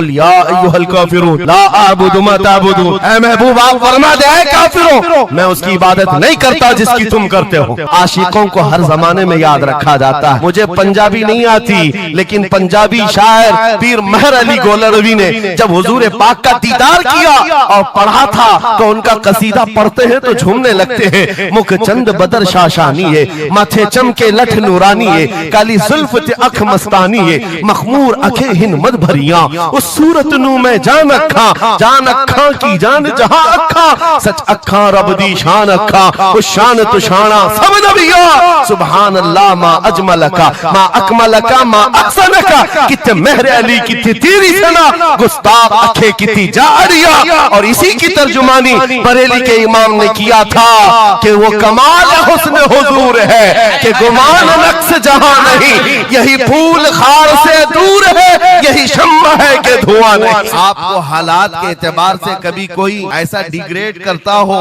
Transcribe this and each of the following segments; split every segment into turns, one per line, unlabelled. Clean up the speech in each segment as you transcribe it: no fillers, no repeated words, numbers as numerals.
कुल या अय्युहल काफिरून ला अअबुदु मा तअबुदून, ऐ महबूब आप फरमा दे ऐ काफिरों मैं उसकी इबादत नहीं करता जिसकी तुम करते हो। आशिकों को हर जमाने में याद रखा जाता है। मुझे पंजाबी नहीं आती, लेकिन पंजाबी शायर पीर मेहर अली गोलरवी ने जब हुजूर पाक का दीदार किया और पढ़ा था तो उनका कसीदा पढ़ते हैं तो झूमने लगते हैं। मुख चंद बदर शाशानी है, माथे चमके लठ नूरानी है, काली जुल्फ ते अख मस्तानी है, मखमूर अखे हिन मद भरिया, उस सूरत नू मैं जान अखा की जान जहां अखा, सच अखा रब दी शान अखा, उस शान तो शाना सब नबिया, सुभान अल्लाह मा अजमलका मा अकमलका मा अहसनका, कित्ते मेहर अली कित्ते तेरी सना, गुस्ताख अखे कित्ती जारिया। और इसी की तर्जुमानी बरेली के इमाम ने किया था कि वो कमाल हुस्न हुजूर है कि गुमान नक्श जहां नहीं, यही फूल खार से दूर है, यही शम्मा है कि धुआं नहीं। आपको हालात के एतबार से कभी कोई ऐसा डिग्रेड करता हो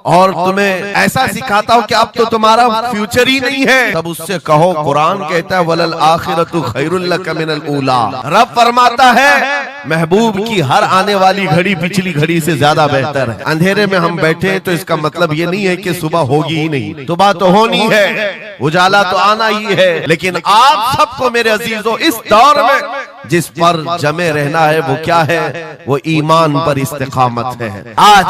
और तुम्हें ऐसा सिखाता हो कि अब तो तुम्हारा फ्यूचर ही नहीं है, तब उससे कहो कुरान कहता है वलल आखिरतु खैरुल लक मिनल ऊला। रब फरमाता है महबूब की हर आने वाली घड़ी पिछली घड़ी से ज्यादा बेहतर है। अंधेरे में हम बैठे तो इसका मतलब ये नहीं है कि सुबह होगी ही नहीं, सुबह तो होनी है, उजाला तो आना ही है। लेकिन आप सबको मेरे अजीजों इस दौर में जिस पर जमे रहना है वो क्या है? वो ईमान पर इस्तिकामत है। आज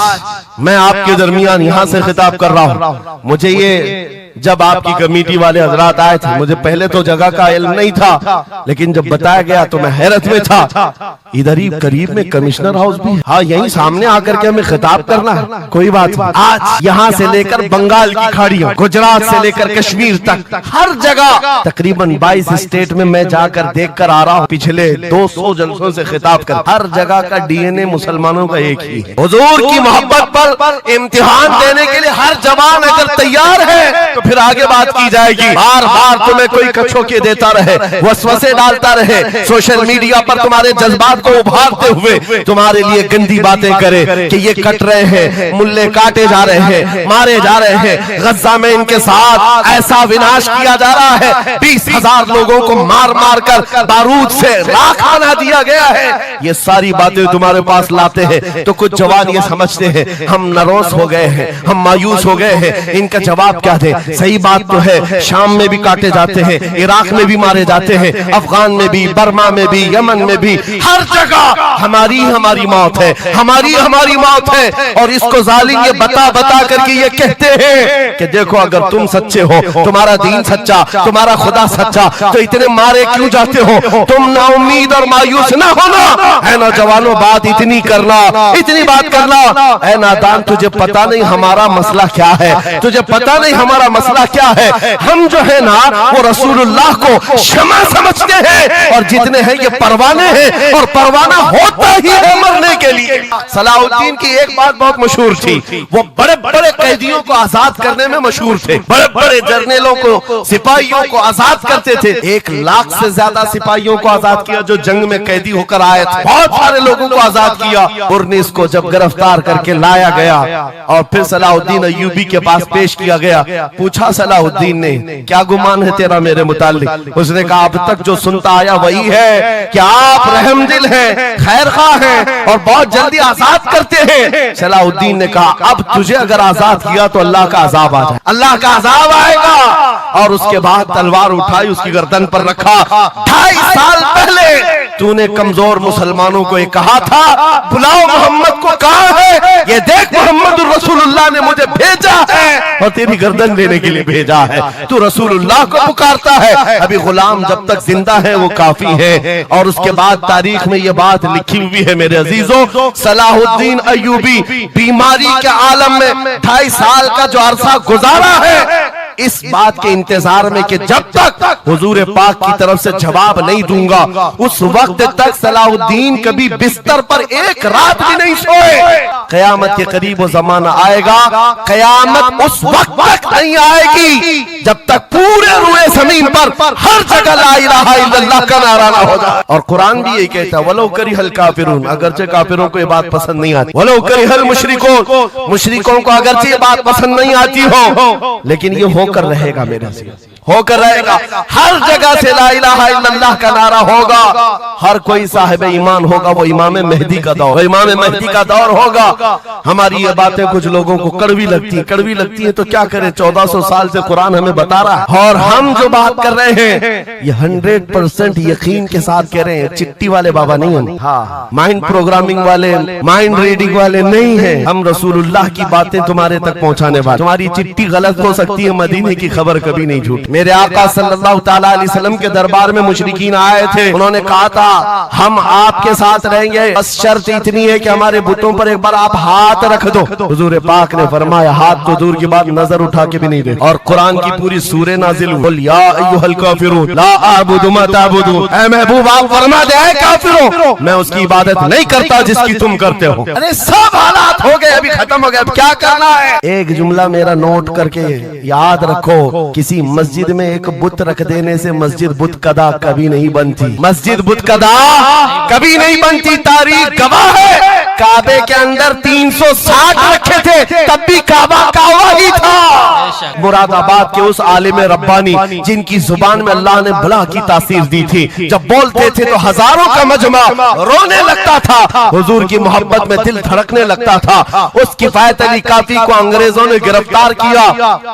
मैं आपके दरमियान यहाँ से खिताब कर रहा हूँ। मुझे ये जब आपकी कमेटी वाले हजरात आए थे, मुझे पहले तो जगह का इल्म नहीं था, लेकिन जब बताया गया तो मैं हैरत में था। इधर ही करीब में कमिश्नर हाउस भी, हाँ यहीं सामने आकर के हमें खिताब करना है, कोई बात नहीं। आज यहाँ से लेकर बंगाल की खाड़ियों, गुजरात से लेकर कश्मीर तक हर जगह तकरीबन 22 स्टेट में मैं जाकर देख कर आ रहा हूँ। पिछले 200 जलसों से खिताब कर, हर जगह का डीएनए मुसलमानों का एक ही है। हुजूर की मोहब्बत पर इम्तिहान देने के लिए हर जवान अगर तैयार है तो फिर आगे बात की जाएगी। बार बार तुम्हें कोई कछोके देता रहे, वसवसे डालता रहे, सोशल मीडिया पर तुम्हारे जज्बात को उभारते हुए तुम्हारे लिए गंदी बातें करे कि ये कट रहे हैं, मुल्ले काटे जा रहे हैं, मारे जा रहे हैं, गज्जा में इनके साथ ऐसा विनाश किया जा रहा है, 20,000 लोगों को मार मार कर बारूद से राख बना दिया गया है। ये सारी बातें तुम्हारे पास लाते हैं तो कुछ जवान ये समझते हैं हम नरोस हो गए हैं, हम मायूस हो गए हैं, इनका जवाब क्या दे। सही बात तो है, शाम में भी काटे जाते हैं, इराक में भी मारे जाते हैं, अफगान में भी, बर्मा में भी, यमन में भी, हर जगह हमारी मौत है, हमारी मौत है। और इसको जालिम ये बता बता करके ये कहते हैं कि देखो अगर तुम सच्चे हो, तुम्हारा दीन सच्चा, तुम्हारा खुदा सच्चा, तो इतने मारे क्यों जाते हो? तुम ना उम्मीद और मायूस ना होना है नौजवानों, बात इतनी करना, इतनी बात करना। ऐ नादान तुझे पता नहीं हमारा मसला क्या है, तुझे पता नहीं हमारा मसला क्या है। हम जो है ना वो रसूलुल्लाह को शमा समझते हैं और जितने हैं ये परवाने हैं, और परवाना होता ही है मरने के लिए। सलाहुद्दीन की एक बात बहुत मशहूर थी, वो बड़े बड़े कैदियों को आजाद करने में मशहूर थे, बड़े बड़े जर्नलों को, सिपाहियों को आजाद करते थे। 1 लाख से ज्यादा सिपाहियों को आजाद किया जो जंग में कैदी होकर आए थे, बहुत सारे लोगों को आजाद किया। उर्निस को जब गिरफ्तार करके लाया गया और फिर सलाहुद्दीन अय्यूबी के पास पेश किया गया, पूछा सलाहुद्दीन ने क्या गुमान है तेरा मेरे मुताल्लिक? उसने कहा अब तक जो सुनता आया वही है कि आप रहमदिल हैं, खैरख्वाह हैं और बहुत जल्दी आजाद करते हैं। सलाहुद्दीन ने कहा अब तुझे अगर आजाद किया तो अल्लाह का अजाब आ जाए, अल्लाह का अजाब आएगा। और उसके बाद तलवार उठाई, उसकी गर्दन पर रखा। 2.5 साल पहले तूने कमजोर मुसलमानों को ये कहा था बुलाओ मोहम्मद को, कहाँ है ये देख, मोहम्मद रसूलुल्लाह ने मुझे भेजा है और तेरी गर्दन लेने के लिए भेजा है, तू रसूलुल्लाह को पुकारता है। अभी गुलाम जब तक जिंदा है वो काफी है। और उसके बाद तारीख में ये बात लिखी हुई है मेरे अजीजों, सलाहुद्दीन अय्यूबी बीमारी के आलम में 2.5 साल का जो अरसा गुजारा है, इस बात के इंतजार में कि जब तक हुजूर पाक की तरफ से जवाब नहीं दूंगा उस वक्त तक सलाहुद्दीन कभी बिस्तर पर एक रात भी नहीं सोए। कयामत के करीब वो जमाना आएगा, कयामत उस वक्त तक नहीं आएगी जब तक पूरे रुए जमीन पर हर जगह ला इलाहा इल्लल्लाह का नारा ना हो जाए। और कुरान भी यही कहता है वलो करिहल काफिरून, अगरचे काफिरों को ये बात पसंद नहीं आती, वलो करिहल मुशरिकून, मुशरिकों को अगरचे ये बात पसंद नहीं आती हो, लेकिन ये होकर रहेगा मेरे से। होकर रहेगा। हर जगह से ला इलाहा इल्लल्लाह का नारा होगा। हर कोई साहिब ईमान होगा, वो इमाम मेहदी का दौर, इमाम मेहदी का दौर होगा। हमारी ये बातें कुछ लोगों को कड़वी लगती है तो क्या करें, 1400 साल से कुरान हमें बता रहा है। और हम जो बात कर रहे हैं ये 100% यकीन के साथ कह रहे हैं। चिट्ठी वाले बाबा नहीं है, हाँ, माइंड प्रोग्रामिंग वाले, माइंड रीडिंग वाले नहीं है। हम रसूलुल्लाह की बातें तुम्हारे तक पहुंचाने वाले। तुम्हारी चिट्ठी गलत हो सकती है, मदीने की खबर कभी नहीं झूठ। मेरे आका सल्लल्लाहु तआला अलैहि वसल्लम के दरबार में मुशरिकीन आए थे। उन्होंने कहा था हम आपके साथ रहेंगे, बस शर्त इतनी है कि हमारे बुतों पर एक बार आप हाथ रख दो। हुजूर पाक ने फरमाया हाथ तो दूर की बात, नजर उठा के भी नहीं दे। और कुरान की पूरी सूरह नाजिल हुई, या अय्युहल काफिरून ला अअबुदु मा ताबुदून। ऐ महबूब आप फरमा दे, ऐ काफिरों मैं उसकी इबादत नहीं करता जिसकी तुम करते हो। अरे सब हालात हो गए, अभी खत्म हो गया, अब क्या करना है? एक जुमला मेरा नोट करके याद रखो, किसी मस्जिद में एक बुत रख देने से मस्जिद बुत कदा कभी नहीं बनती। मस्जिद बुत कदा कभी नहीं बनती। तारीख गवाह है, काबे के अंदर 360 रखे थे, तब भी काबा काबा ही था। मुरादाबाद के उस आलिम रब्बानी जिनकी जुबान में अल्लाह ने भला की तासीर दी थी, जब बोलते थे तो हजारों का मजमा रोने लगता था, हुजूर की मोहब्बत में दिल धड़कने लगता था। उस किफायत अली काफी को अंग्रेजों ने गिरफ्तार किया,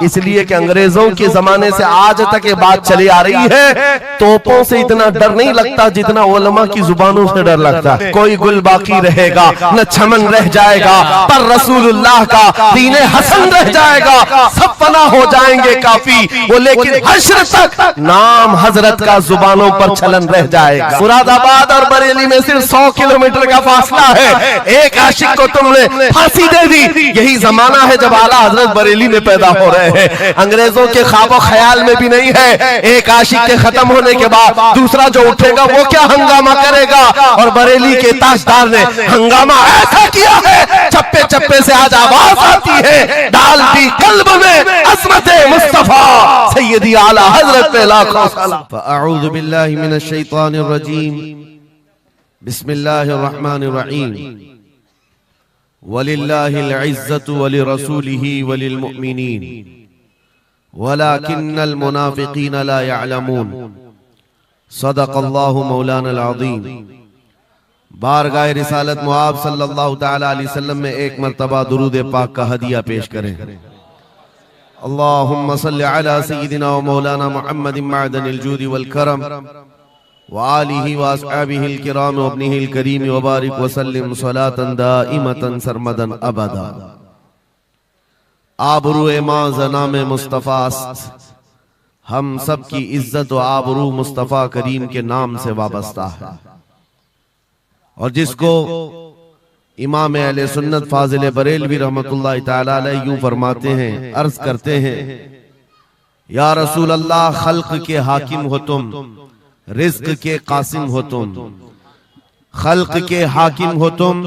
इसलिए कि अंग्रेजों के जमाने से आज तक ये बात चली आ रही है, तोपों से इतना डर नहीं लगता जितना उलमा की जुबानों से डर लगता है। कोई गुल बाकी रहेगा न चमन रह जाएगा, पर रसूलुल्लाह का दीने हसन रह जाएगा। सब फना हो जाएंगे काफी वो, लेकिन हश्र तक नाम हजरत का जुबानों पर चलन रह जाएगा। मुरादाबाद और बरेली में सिर्फ 100 किलोमीटर का फासला है। एक आशिक को तुमने फांसी दे दी, यही जमाना है जब आला हजरत बरेली में पैदा हो रहे हैं। अंग्रेजों के ख्वाबो ख्याल में भी नहीं है एक आशिक के खत्म होने के बाद दूसरा जो उठेगा वो क्या हंगामा करेगा। और बरेली के ताजदार ने हंगामा ऐसा किया है, चप्पे चप्पे से आज आवाज आती है, डाल दी कल्ब में अज़मत मुस्तफा सैयदी आला हजरत पे लाखों सलाम। फअऊज़ु बिल्लाहि मिनश शैतानिर रजीम, बिस्मिल्लाहिर रहमानिर रहीम। वलिल्लाहिल इज़्ज़तु वलिरसूलिही वलिल मुअमिनीन वलाकिन्नल मुनाफिकीन ला यअलमून। सदक़ल्लाहु मौलाना अज़ीम। बारगाह रिसालत मुआब सल्लल्लाहु तआला अलैहि वसल्लम में एक मर्तबा दुरूद पाक का हदिया पेश करें। अल्लाहुम्मा सल्लि अला सय्यिदिना व मौलाना मुहम्मदिन मअदनिल जूदि वल करम व आलिहि व अस्हाबिहिल किराम व इब्निहिल करीम व बारिक व सल्लिम सलातन दाइमतन सरमदन अबदा। आबरू मां ज़नाम मुस्तफ़ा हम सब की इज्जत व आबरू मुस्तफ़ा करीम के नाम से वाबस्ता है। और जिसको इमाम अहले सुन्नत फाजिल बरेलवी रहमतुल्लाह तआला अलैह यूं फरमाते हैं, अर्ज करते हैं, या रसूल अल्लाह खल्क के हाकिम हो तुम, रिज्क के कासिम हो तुम। खल्क के हाकिम हो तुम,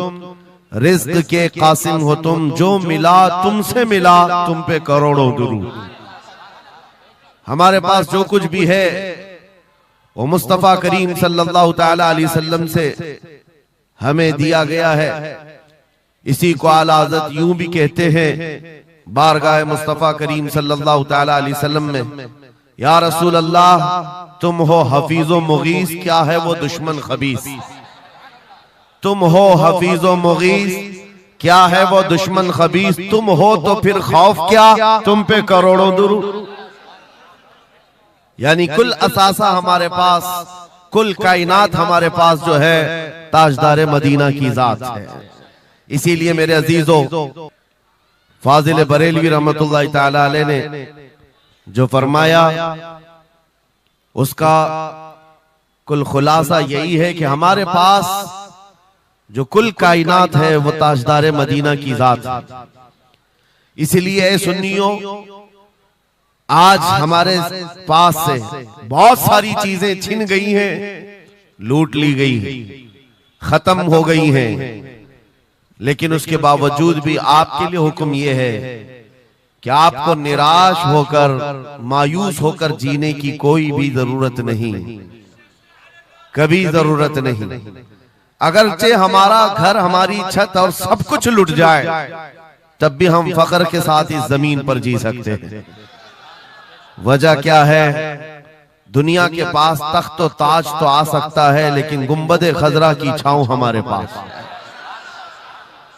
रिज्क के कासिम हो तुम। जो मिला तुमसे मिला, तुम पे करोड़ों दुरूद। हमारे पास जो कुछ भी है वो मुस्तफ़ा करीम सल्लल्लाहु तआला अलैहि वसल्लम से हमें दिया गया है। इसी को आला हज़रत यूं भी कहते हैं बारगाह मुस्तफ़ा करीम सल्लल्लाहु तआला अलैहि वसल्लम में, या रसूल अल्लाह तुम हो हफीज़ो मुगीस, क्या है वो दुश्मन खबीस। तुम हो हफीज़ो मुगीस, क्या है वो दुश्मन खबीस। तुम हो तो फिर खौफ क्या, तुम पे करोड़ों दुरूद। यानी कुल असासा हमारे पास, कुल कायनात हमारे पास जो है ताजदार मदीना की जात है। इसीलिए मेरे अजीजों, फाजिल बरेलवी रहमतुल्लाह तआला अलैह ने जो फरमाया उसका कुल खुलासा यही है कि हमारे पास जो कुल कायनात है वो ताजदार मदीना की जात है। इसलिए सुन्नियों, आज हमारे पास से बहुत सारी चीजें छिन गई हैं, लूट ली गई हैं, खत्म हो गई हैं, लेकिन उसके बावजूद भी आपके लिए हुक्म यह है कि आपको निराश होकर, मायूस होकर जीने की कोई भी जरूरत नहीं, कभी जरूरत नहीं। अगरचे हमारा घर, हमारी छत और सब कुछ लुट जाए, तब भी हम फख्र के साथ इस जमीन पर जी सकते हैं। वजह क्या है? दुनिया के पास तख्त तो ताज तो आ सकता है, लेकिन गुंबद खजरा की छांव हमारे पास।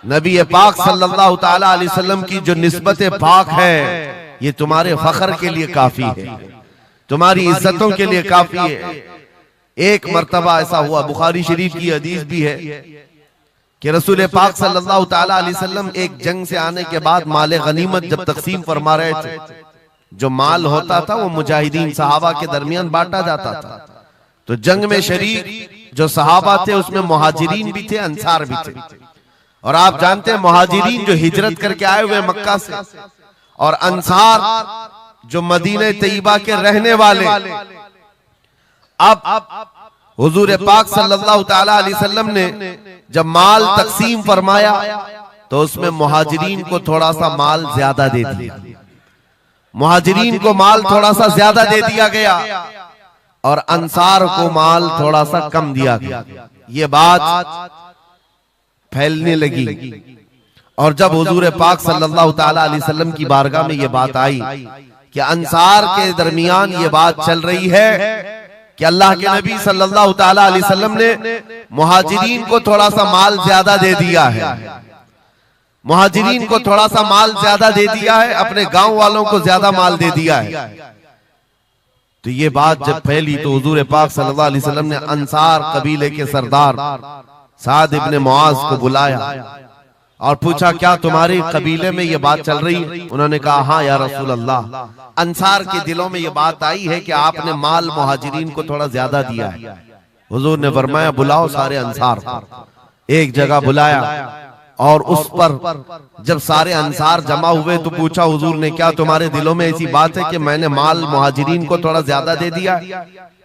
नबी पाक सल्लल्लाहु ताला अलैहि वसल्लम की जो निस्बत पाक है, ये तुम्हारे फख्र के लिए काफी है, तुम्हारी इज्जतों के लिए काफी है। एक मर्तबा ऐसा हुआ, बुखारी शरीफ की हदीस भी है कि रसूल पाक सल्लल्लाहु ताला अलैहि वसल्लम एक जंग से आने के बाद माल गनीमत जब तकसीम फरमा रहे थे, जो माल होता था वो मुजाहिदीन सहाबा के दरमियान बांटा जाता था। तो जंग में शरीक जो सहाबा थे उसमें मुहाजिरीन भी थे, अंसार भी थे। और आप जानते हैं मुहाजिरीन जो हिजरत करके आए हुए मक्का से, और अंसार जो मदीने तैयबा के रहने वाले। अब हुजूर पाक सल्लल्लाहु ताला अलैहि वसल्लम ने जब माल तकसीम फरमाया तो उसमें मुहाजिरीन को थोड़ा सा माल ज्यादा दे दिया, मुहाजिरीन को माल थोड़ा सा ज्यादा दे दिया गया और अंसार को माल थोड़ा सा कम दिया गया। ये बात फैलने लगी और जब हुजूर पाक सल्लल्लाहु ताला अलैहि वसल्लम की बारगाह में ये बात आई कि अंसार के दरमियान ये बात चल रही है कि अल्लाह के नबी सल्लल्लाहु ताला अलैहि वसल्लम ने मुहाजिरीन को थोड़ा सा माल ज्यादा दे दिया है, मुहाजिरीन को थोड़ा सा माल ज्यादा दे दिया है, अपने गांव वालों को ज्यादा माल दे दिया है। तो ये बात जब फैली तो हुजूर पाक सल्लल्लाहु अलैहि वसल्लम ने अंसार कबीले के सरदार साद इब्ने मुआज को बुलाया और पूछा, क्या तुम्हारे कबीले में ये बात चल रही है? उन्होंने कहा, हाँ या रसूल अल्लाह, अंसार के दिलों में ये बात आई है कि आपने माल मुहाजिरीन को थोड़ा ज्यादा दिया है। हुजूर ने फरमाया, बुलाओ सारे अंसार को। एक जगह बुलाया और उस पर जब सारे अंसार जमा हुए तो पूछा हुजूर ने, क्या तुम्हारे दिलों में ऐसी बात है कि मैंने माल मुहाजिरीन को थोड़ा ज्यादा दे दिया?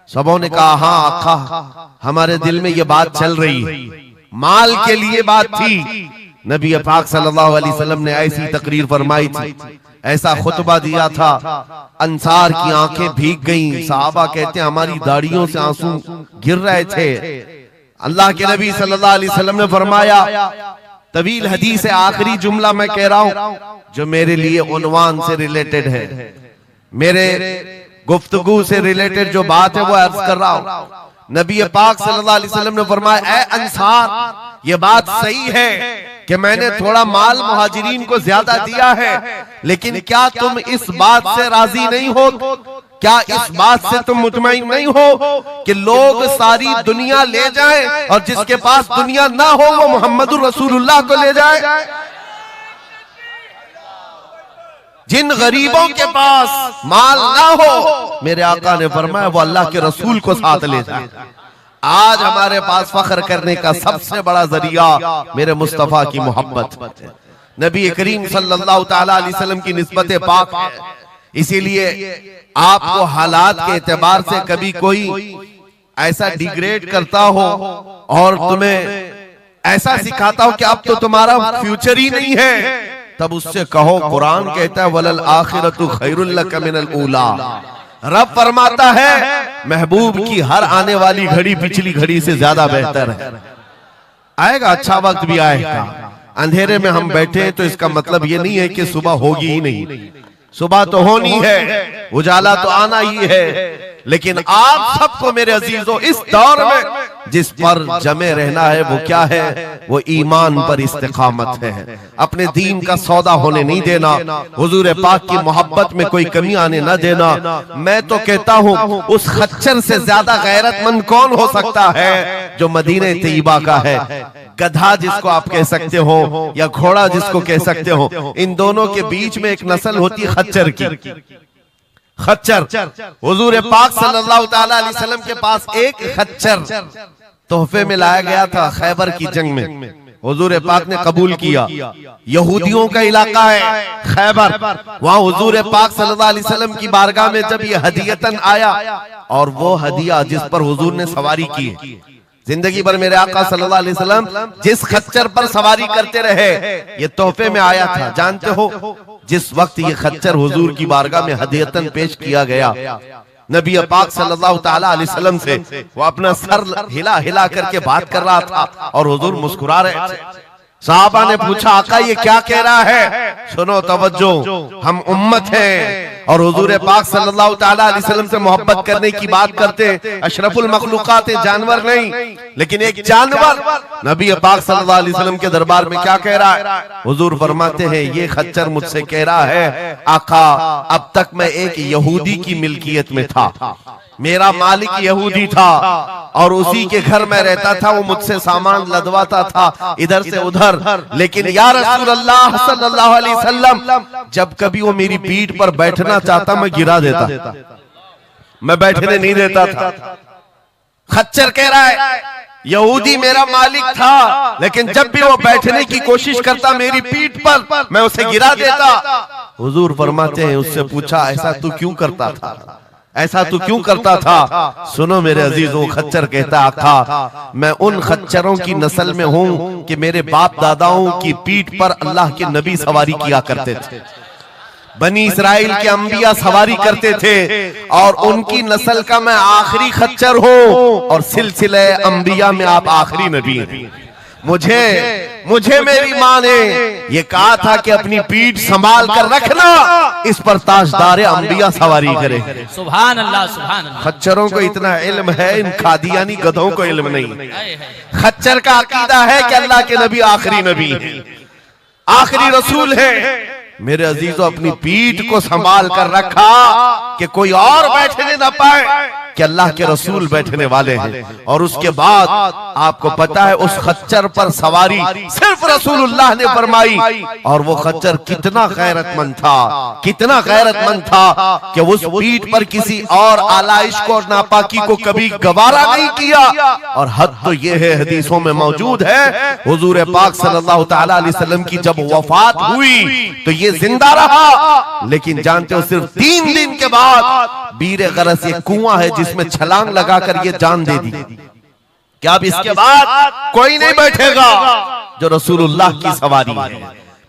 सबों ने कहा, हाँ आका, हमारे दिल में ये बात चल रही है, माल के लिए बात थी। नबी पाक सल्लल्लाहु अलैहि वसल्लम ने ऐसी तकरीर फरमाई थी, ऐसा खुतबा दिया था, अंसार की आंखें भीग गईं। सहाबा कहते हैं हमारी दाढ़ियों से आंसू गिर रहे थे। अल्लाह के नबी सल्लल्लाहु अलैहि वसल्लम ने फरमाया, तवील हदीस है, आखिरी जुमला मैं कह रहा हूं जो मेरे लिए उन्वान से रिलेटेड है, मेरे गुफ्तगू से रिलेटेड जो बात है वो अर्ज कर रहा हूं। नबी पाक सल्लल्लाहु अलैहि वसल्लम ने फरमाया, ऐ अंसार, ये बात सही है कि मैंने थोड़ा माल मुहाजिरीन को ज्यादा दिया है, लेकिन क्या तुम इस बात से राजी नहीं हो, क्या इस बात से तुम मुतमईन नहीं हो कि लोग सारी दुनिया ले जाएं और जिसके पास दुनिया ना हो वो मोहम्मदुर रसूलुल्लाह को ले जाए? जिन गरीबों के पास माल ना हो, मेरे आका ने फरमाया, वो अल्लाह के रसूल को साथ ले जाए। आज हमारे पास फख्र करने का सबसे बड़ा जरिया मेरे मुस्तफा की मोहब्बत, नबी करीम सल्लल्लाहु ताला अलैहि वसल्लम की निस्बत पाक है। इसीलिए आपको हालात के एतबार से कभी कोई ऐसा डिग्रेड करता हो और तुम्हें ऐसा सिखाता हो कि अब तो तुम्हारा फ्यूचर ही नहीं है, तब उससे कहो, कुरान कहता है, वलल आखिरतु खैरुल लक मिनल ऊला। रब फरमाता है महबूब की हर आने वाली घड़ी पिछली घड़ी से ज्यादा बेहतर है। आएगा, अच्छा वक्त भी आएगा। अंधेरे में हम बैठे तो इसका मतलब ये नहीं है कि सुबह होगी ही नहीं, सुबह तो होनी है, उजाला तो आना ही है। लेकिन आप सबको मेरे अजीजों इस दौर में जिस पर जमे रहना है वो क्या है? वो ईमान पर इस्तिकामत है, अपने दीन का सौदा होने नहीं देना, हुजूर पाक की मोहब्बत में कोई कमी आने न देना। मैं तो कहता हूँ उस खच्चर से ज्यादा गैरतमंद कौन हो सकता है जो मदीने तैयबा का है। गधा जिसको आप कह सकते हो या घोड़ा जिसको कह सकते हो, इन दोनों के बीच में एक नस्ल होती है खच्चर की। खच्चर, हुजूर पाक सल्लल्लाहु ताला अलैहि वसल्लम के पास एक खच्चर तोहफे में लाया गया था खैबर की जंग में, हुजूर पाक ने कबूल किया। यहूदियों का इलाका है खैबर, वहां हुजूर पाक सल्लल्लाहु अलैहि वसल्लम की बारगाह में जब ये हदियतन आया, और वो हदिया जिस पर हुजूर ने सवारी की, जिंदगी भर मेरे आका सल्लल्लाहु अलैहि वसल्लम जिस खच्चर पर सवारी करते रहे, ये तोहफे में आया था। जानते हो जिस वक्त ये खच्चर हुजूर की बारगाह में हदियतन पेश किया गया, नबी पाक सल्लल्लाहु ताला अलैहि वसल्लम से वो अपना सर हिला हिला करके बात कर रहा था और हुजूर मुस्कुरा रहे थे। साहबा ने पूछा आका ये क्या कह रहा है? सुनो तवज्जो, हम उम्मत हैं और हुजूर पाक सल्लल्लाहु ताला अलैहि वसल्लम से मोहब्बत करने की बात करते हैं। अशरफुल मखलूकात जानवर नहीं, लेकिन एक जानवर नबी पाक सल्लल्लाहु अलैहि वसल्लम के दरबार में क्या कह रहा है? हुजूर फरमाते हैं ये खच्चर मुझसे कह रहा है आका अब तक मैं एक यहूदी की मिल्कियत में था, मेरा मालिक यहूदी था और उसी के घर में रहता था, वो मुझसे सामान लदवाता था इधर से उधर, लेकिन या रसूल अल्लाह सल्लल्लाहु अलैहि वसल्लम जब कभी वो मेरी पीठ पर बैठना चाहता मैं गिरा देता, मैं बैठने नहीं देता था। खच्चर कह रहा है यहूदी मेरा मालिक था, लेकिन जब भी वो बैठने की कोशिश करता मेरी पीठ पर मैं उसे गिरा देता। हुजूर फरमाते हैं उससे पूछा ऐसा तू क्यों करता था, ऐसा तू क्यों करता था? सुनो मेरे अजीजों, खच्चर कहता आका मैं उन खच्चरों की नस्ल में हूं कि मेरे बाप दादाओं की पीठ पर अल्लाह के नबी सवारी किया करते थे, बनी इसराइल के अंबिया सवारी करते थे और उनकी नस्ल का मैं आखिरी खच्चर हूं और सिलसिले अंबिया में आप आखिरी नबी हैं। मुझे मेरी माँ ने ये कहा था कि अपनी पीठ संभाल कर रखना, इस पर ताजदार अंबिया सवारी करे।
सुभान अल्लाह, सुभान अल्लाह।
खच्चरों को इतना इल्म है, इन कादियानी गधों को इल्म नहीं। खच्चर का अकीदा है कि अल्लाह के नबी आखिरी नबी है, आखिरी रसूल है। मेरे अजीजों अपनी पीठ को संभाल कर रखा कि कोई और बैठने न पाए, कि अल्लाह के रसूल बैठने वाले हैं। और उसके बाद आपको पता है उस खच्चर पर सवारी सिर्फ रसूलुल्लाह ने फरमाई, और वो खच्चर कितना गैरतमंद था, कितना गैरतमंद था कि उस पीठ पर किसी और आलाइश को और नापाकी को कभी गवारा नहीं किया। और हद तो ये है, हदीसों में मौजूद है, हुजूर पाक सल्लल्लाहु ताला अलैहि वसल्लम की जब वफात हुई तो ये जिंदा रहा, लेकिन जानते हो सिर्फ 3 दिन के बाद बीर गरस एक कुआं है जिसमें छलांग लगाकर ये जान दे दी कि अब इसके बाद कोई नहीं बैठेगा जो रसूलुल्लाह की सवारी है।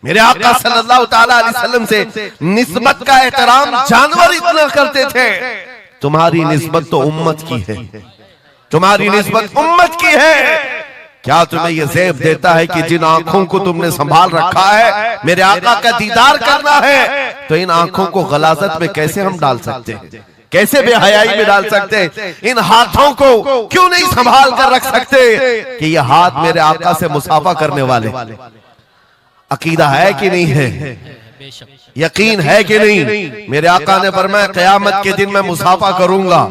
मेरे आका सल्लल्लाहु ताला अलैहि वसल्लम से निस्बत का एहतराम जानवर इतना करते थे, तुम्हारी निस्बत तो उम्मत की है, तुम्हारी निस्बत उम्मत की है। क्या तुम्हें यह ज़ेब देता है कि जिन आंखों को तुमने संभाल रखा है मेरे आका का दीदार करना है, तो इन आंखों को गलाजत में कैसे हम डाल सकते हैं, कैसे बेहयाई में डाल सकते हैं? इन हाथों को क्यों नहीं संभाल कर रख सकते कि ये हाथ मेरे आका से मुसाफा करने वाले? अकीदा है कि नहीं है, यकीन है कि नहीं? मेरे आका ने फरमाया क़यामत के दिन मैं मुसाफा करूंगा।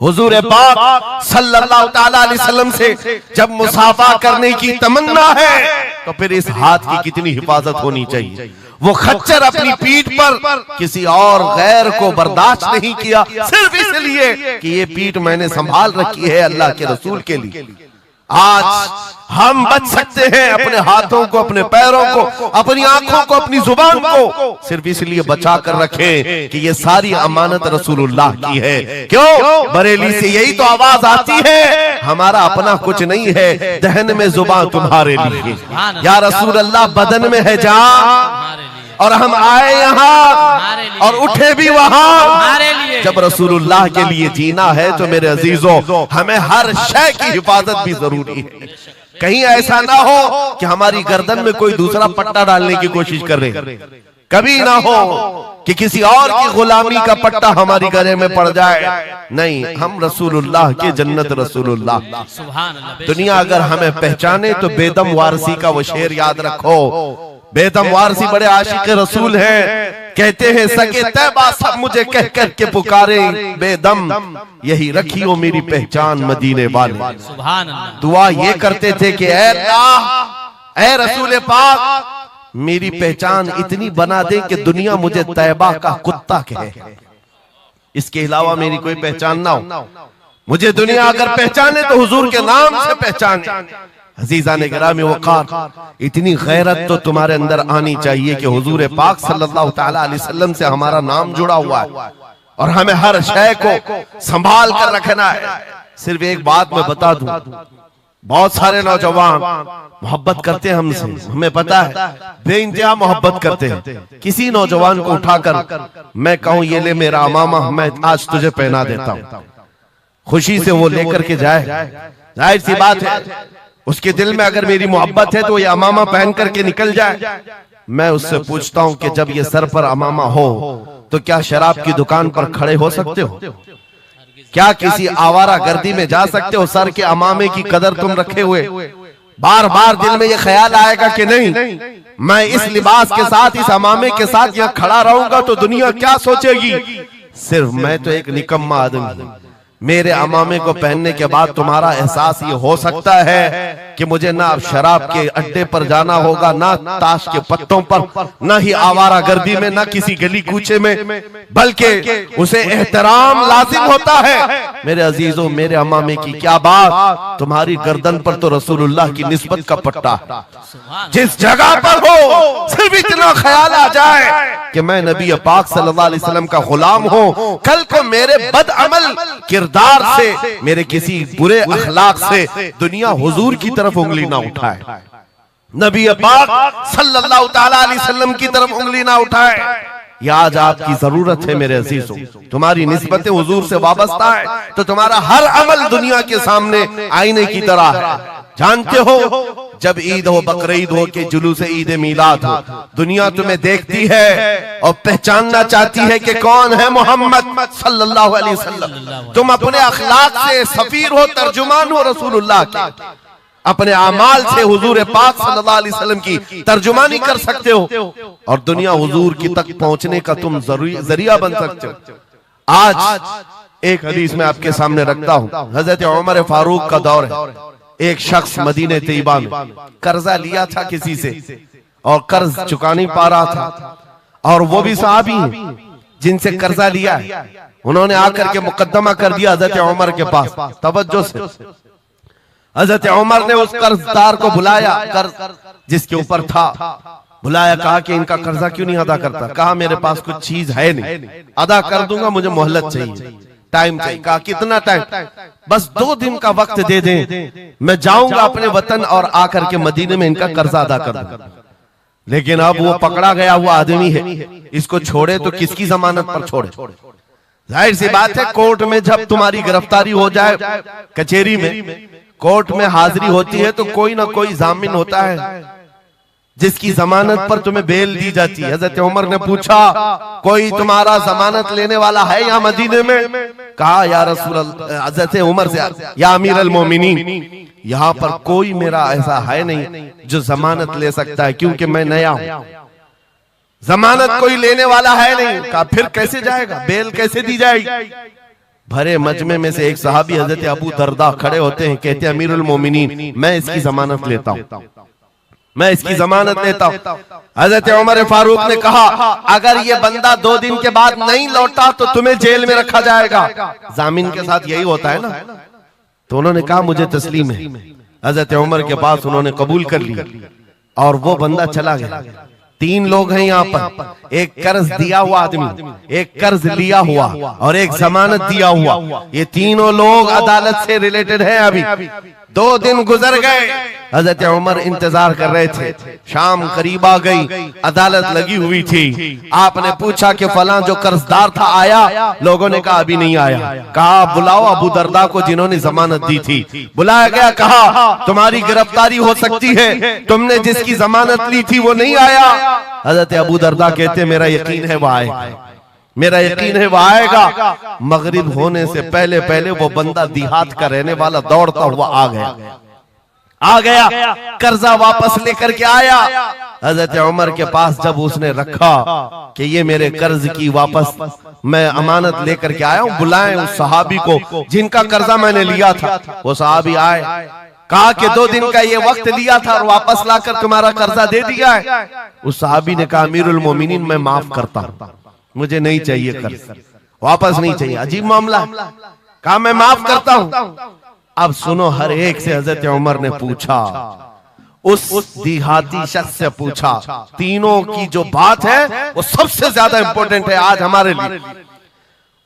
हुजूर पाक सल्लल्लाहु ताला अलैहि वसल्लम से जब मुसाफा करने की तमन्ना है तो फिर इस हाथ की कितनी हिफाजत होनी चाहिए। वो खच्चर अपनी पीठ पर किसी और गैर को बर्दाश्त नहीं किया, सिर्फ इसलिए कि ये पीठ मैंने संभाल रखी है अल्लाह के रसूल के लिए। आज हम बच सकते हैं अपने हाथों को, अपने पैरों को, अपनी आंखों को, अपनी जुबान को सिर्फ इसलिए बचा कर रखें कि ये सारी अमानत रसूलुल्लाह की है। क्यों? बरेली से यही तो आवाज आती है, हमारा अपना कुछ नहीं है, दहन में जुबान तुम्हारे लिए। या रसूल अल्लाह बदन में है जान, और हम आए यहाँ और उठे भी वहां। जब रसूलुल्लाह के लिए जीना है तो मेरे अजीजों हमें हर शय की हिफाजत भी जरूरी है। कहीं ऐसा ना हो कि हमारी गर्दन में कोई दूसरा पट्टा डालने की कोशिश कर रहे, कभी ना हो कि किसी और की गुलामी का पट्टा हमारी गले में पड़ जाए। नहीं, हम रसूलुल्लाह के जन्नत रसूलुल्लाह। दुनिया अगर हमें पहचाने तो बेदम वारसी का वो शेर याद रखो। बेदम वारसी बड़े आशिक रसूल हैं, कहते हैं सके तैबा सब मुझे कह कर के पुकारे, बेदम यही रखियो मेरी पहचान मदीने वाले। दुआ ये करते थे कि ऐ अल्लाह, ऐ रसूल पाक मेरी पहचान इतनी बना दे कि दुनिया मुझे तैबा का कुत्ता कहे, इसके अलावा मेरी कोई पहचान ना हो। मुझे दुनिया अगर पहचाने तो हुजूर के नाम से पहचाने। अजीज़ान गिरामी वक़ार, इतनी गैरत तो तुम्हारे अंदर आनी चाहिए कि हुजूर पाक सल्लल्लाहु ताला अलैहि वसल्लम से हमारा नाम जुड़ा हुआ है और हमें हर शय को संभाल कर रखना है। सिर्फ एक बात मैं बता दूं, बहुत सारे नौजवान मोहब्बत करते हैं हमसे, हमें पता है, बेइंतहा मोहब्बत करते हैं। किसी नौजवान को उठाकर मैं कहूं ये ले मेरा अमामा, मैं आज तुझे पहना देता हूं, खुशी से वो लेकर के जाए, जाहिर सी बात है उसके दिल में अगर मेरी मोहब्बत है तो ये अमामा पहन करके निकल जाए। मैं उससे पूछता हूं कि जब ये सर पर अमामा हो तो क्या शराब की दुकान पर खड़े हो सकते हो? क्या किसी आवारा गर्दी में जा सकते हो सर के अमामे की कदर तुम रखे हुए? बार बार दिल में ये ख्याल आएगा कि नहीं, मैं इस लिबास के साथ, इस अमामे के साथ यहाँ खड़ा रहूंगा तो दुनिया क्या सोचेगी? सिर्फ मैं तो एक निकम्मा आदमी हूं। मेरे अमामे को पहनने के बाद तुम्हारा एहसास ये हो सकता है कि मुझे ना शराब के अड्डे पर जाना होगा, ना ताश के पत्तों पर, ना ही आवारा गर्दी में, ना किसी गली कूचे में, बल्कि उसे एहतराम लाजिम होता है। मेरे अजीजों, मेरे अमामे की क्या बात, तुम्हारी गर्दन पर तो रसूलुल्लाह की निस्बत का पट्टा है। जिस जगह पर हो सिर्फ इतना ख्याल आ जाए कि मैं नबी पाक सल्लल्लाहु अलैहि वसल्लम का गुलाम हूं, कल को मेरे बदअमल किरदार से, मेरे किसी बुरे अखलाक से दुनिया हुजूर की तरफ उंगली ना उठाए, नबी पाक सल्लल्लाहु ताला अलैहि वसल्लम की तरफ उंगली ना उठाए। ये आज आपकी जरूरत है मेरे अजीजों। तुम्हारी निस्बतें हुजूर से वाबस्ता है तो तुम्हारा हर अमल दुनिया के सामने आईने की तरह है। जानते हो, जब ईद हो, बकरीद हो के जुलूस ईद मिलाद हो, दुनिया तुम्हें देखती है और पहचानना चाहती है कि कौन है मोहम्मद सल्लल्लाहु अलैहि वसल्लम। तुम अपने अखलाक से सफीर हो, तर्जुमान हो रसूलुल्लाह के, अपने अमाल से हुजूर पाक सल्लल्लाहु अलैहि वसल्लम की तर्जुमानी कर सकते हो और दुनिया हुजूर की तक पहुंचने का तुम जरिया बन सकते हो। आज एक हदीस में आपके सामने रखता हूं। हजरत उमर फारूक का दौर है। एक शख्स मदीने तैयबा में कर्जा लिया था किसी से और कर्ज चुका नहीं पा रहा था, और वो भी सहाबी हैं जिनसे कर्जा लिया है। उन्होंने आकर के मुकद्दमा कर दिया हजरत उमर के पास। तवज्जो से, हजरत उमर ने उस कर्जदार को बुलाया, कर्ज जिसके ऊपर था, बुलाया, कहा कि इनका कर्जा क्यों नहीं अदा करता? कहा मेरे पास कुछ चीज है नहीं, अदा कर दूंगा, मुझे मोहलत चाहिए, टाइम चाहिए। कहा कितना टाइम? बस 2 दिन का वक्त दे दें, मैं जाऊंगा अपने वतन और आकर के मदीने में इनका कर्जा अदा कर दूंगा। लेकिन अब वो पकड़ा गया हुआ आदमी है, इसको छोड़े तो किसकी जमानत पर छोड़े? जाहिर सी बात है, कोर्ट में जब तुम्हारी गिरफ्तारी हो जाए, कचहरी में, कोर्ट में हाजिरी होती है तो कोई ना कोई जामिन होता है जिसकी जमानत पर तुम्हें बेल दी जाती है। हजरत उमर ने पूछा, कोई तुम्हारा जमानत लेने वाला है यहाँ मदीने में? कहा या रसूल अल्लाह, हजरत उमर से, या अमीर अल मोमिनीन, यहाँ पर कोई मेरा ऐसा है नहीं जो जमानत ले सकता है, क्योंकि मैं नया हूं, जमानत कोई लेने वाला है नहीं। कहा फिर कैसे जाएगा, बेल कैसे दी जाएगी? भरे मजमे में से एक सहाबी हजरत अबू दरदा खड़े होते हैं, कहते हैं अमीरुल मोमिनीन, मैं इसकी जमानत लेता हूं, मैं इसकी जमानत लेता हूं। हजरत उमर फारूक ने कहा, अगर ये बंदा 2 दिन के बाद नहीं लौटा तो तुम्हें जेल में रखा जाएगा। जामिन के साथ यही होता है ना। तो उन्होंने कहा मुझे तस्लीम है। हजरत उमर के पास उन्होंने कबूल कर लिया और वो बंदा चला गया। 3 लोग हैं यहाँ पर, एक कर्ज दिया हुआ आदमी, एक कर्ज लिया हुआ और एक जमानत दिया हुआ। ये तीनों लोग अदालत से रिलेटेड हैं। अभी 2 दिन गुजर गए, हजरत उमर इंतजार कर रहे थे। शाम करीब आ गई, अदालत लगी हुई थी। आपने पूछा कि फलां जो कर्जदार था आया? लोगों ने कहा अभी नहीं आया। कहा बुलाओ अबू दरदा को जिन्होंने जमानत दी थी। बुलाया गया, कहा तुम्हारी गिरफ्तारी हो सकती है, तुमने जिसकी जमानत ली थी वो नहीं आया। हजरत अबू दरदा कहते मेरा यकीन है वो आएगा, मेरा यकीन है वो आएगा। मगरिब होने से पहले पहले वो बंदा देहात का रहने वाला दौड़ता हुआ आ गया, कर्जा वापस लेकर के आया। हजरत उमर के पास जब उसने रखा कि ये मेरे कर्ज की वापस मैं अमानत लेकर के आया हूं, बुलाएं उस सहाबी को जिनका कर्जा मैंने लिया था। वो सहाबी आए, कहा कि 2 दिन का ये वक्त लिया था और वापस लाकर तुम्हारा कर्जा दे दिया है। उस सहाबी ने कहा अमीरुल मोमिनीन, मैं माफ करता हूं, मुझे नहीं चाहिए कर्ज, वापस नहीं चाहिए। अजीब मामला। कहा मैं माफ करता हूं। अब सुनो, हर एक से हजरत उमर ने पूछा, उस देहाती शख्स से पूछा। तीनों की जो बात है वो सबसे ज्यादा इंपॉर्टेंट है आज हमारे लिए।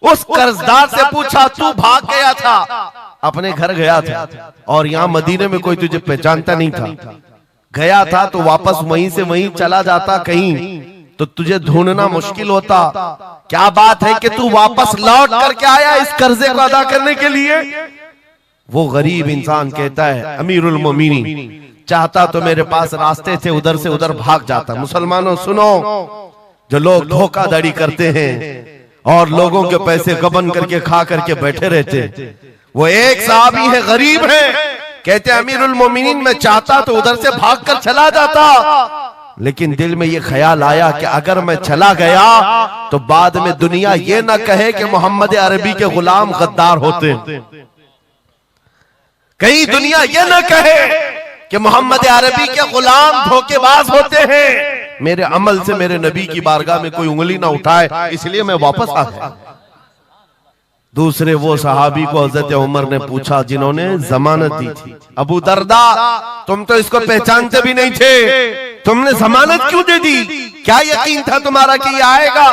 उस कर्जदार से पूछा, तू भाग गया था, अपने घर गया था और यहाँ मदीने में कोई तुझे पहचानता नहीं था, गया था तो वापस वहीं से वहीं चला जाता कहीं तो तुझे ढूंढना मुश्किल होता। क्या बात है कि तू वापस लौट करके आया इस कर्जे को अदा करने के लिए? वो गरीब इंसान कहता है अमीरुल मोमिनीन, चाहता तो मेरे पास रास्ते थे, उधर से उधर भाग जाता। मुसलमानों सुनो, जो लोग धोखाधड़ी करते हैं और लोगों के पैसे गबन करके खा करके बैठे रहते, वो एक सहाबी है, गरीब है, कहते अमीरुल मोमिनीन मैं चाहता तो उधर से भागकर चला जाता, लेकिन दिल में ये ख्याल आया कि अगर मैं चला गया तो बाद में दुनिया ये ना कहे कि मोहम्मद अरबी के गुलाम गद्दार होते, कहीं दुनिया ये ना कहे कि मोहम्मद अरबी के गुलाम धोखेबाज होते हैं। मेरे अमल से मेरे नबी की बारगाह में कोई उंगली ना उठाए, इसलिए मैं वापस आ गया। दूसरे वो सहाबी को हजरत उमर ने पूछा जिन्होंने जमानत दी थी, अबू दरदा तुम तो इसको पहचानते भी नहीं थे, तुमने जमानत क्यों दे दी? क्या यकीन था तुम्हारा कि ये आएगा?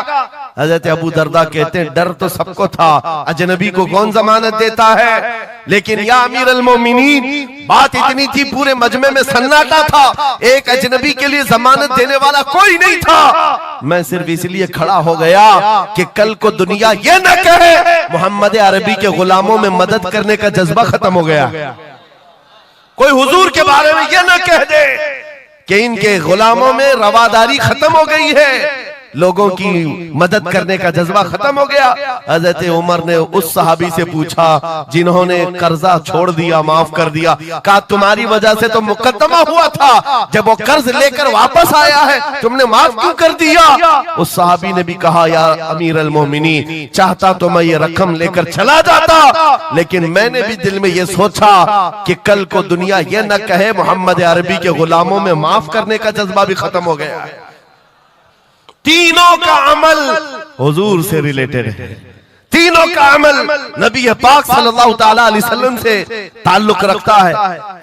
हजरत अबू दरदा कहते हैं डर तो सबको था, अजनबी को कौन जमानत देता है, लेकिन या अमीरुल मोमिनीन बात इतनी थी पूरे मजमे में सन्नाटा था, एक अजनबी के लिए जमानत देने वाला कोई नहीं था। मैं सिर्फ इसलिए खड़ा हो गया कि कल को दुनिया ये न कहे मोहम्मद अरबी के गुलामों में मदद करने का जज्बा खत्म हो गया, कोई हुजूर के बारे में ये न कह दे कि इनके गुलामों में रवादारी खत्म हो गई है, लोगों की मदद करने का जज्बा खत्म हो गया। हजरत उमर ने उस सहाबी से पूछा जिन्होंने कर्जा छोड़ दिया, माफ कर दिया, कहा तुम्हारी वजह से तो मुकदमा हुआ था, जब वो कर्ज लेकर वापस आया है तुमने माफ क्यों कर दिया? उस सहाबी ने भी कहा या अमीरुल मोमिनीन चाहता तो मैं ये रकम लेकर चला जाता, लेकिन मैंने भी दिल में ये सोचा कि कल को दुनिया ये न कहे मोहम्मद अरबी के गुलामों में माफ करने का जज्बा भी खत्म हो गया है। तीनों का अमल हुजूर से रिलेटेड है, तीनों का अमल नबी पाक सल्लल्लाहु ताला अलैहि वसल्लम से ताल्लुक रखता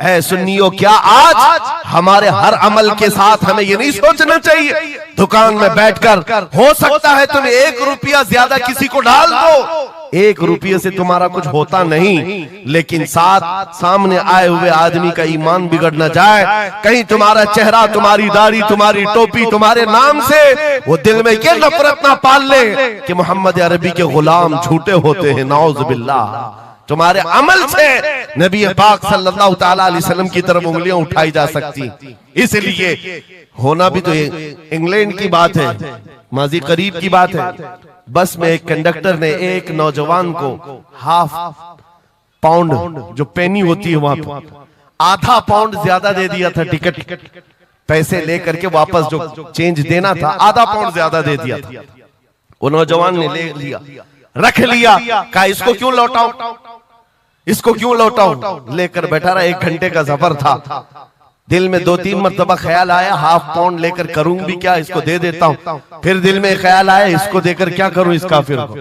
है। सुन्नियों क्या आज हमारे हर अमल के साथ हमें ये नहीं सोचना चाहिए दुकान में बैठकर हो सकता है तुम 1 रुपया ज्यादा किसी को डाल दो, 1 रुपये से तुम्हारा कुछ होता नहीं, लेकिन साथ सामने आए हुए आदमी का ईमान बिगड़ न जाए, कहीं तुम्हारा चेहरा, तुम्हारी दाढ़ी, तुम्हारी टोपी, तुम्हारे नाम से वो दिल में ये नफरत ना पाल ले कि मोहम्मद अरबी के गुलाम झूठे होते हैं, नाउज़ बिल्लाह। तुम्हारे अमल से नबी पाक सल्लल्लाहु ताला अलैहि वसल्लम की तरफ उंगलियां उठाई जा सकती। इसलिए होना भी तो इंग्लैंड की बात है, माजी करीब की बात है, बस में एक कंडक्टर ने एक नौजवान को ½ पाउंड जो पेनी होती है वहां पर ½ पाउंड ज्यादा दे दिया था, टिकट पैसे लेकर के वापस जो चेंज देना था ½ पाउंड ज्यादा दे दिया था। वो नौजवान ने ले लिया, रख लिया, कहा इसको क्यों लौटाऊं, इसको क्यों लौटाऊं, लेकर बैठा रहा। 1 घंटे का सफर था, दिल में 2-3 मरतबा ख्याल आया ½ पाउंड लेकर करूं भी क्या, इसको दे देता हूं, फिर दिल में ख्याल आया इसको देकर क्या करूं इस काफिर को।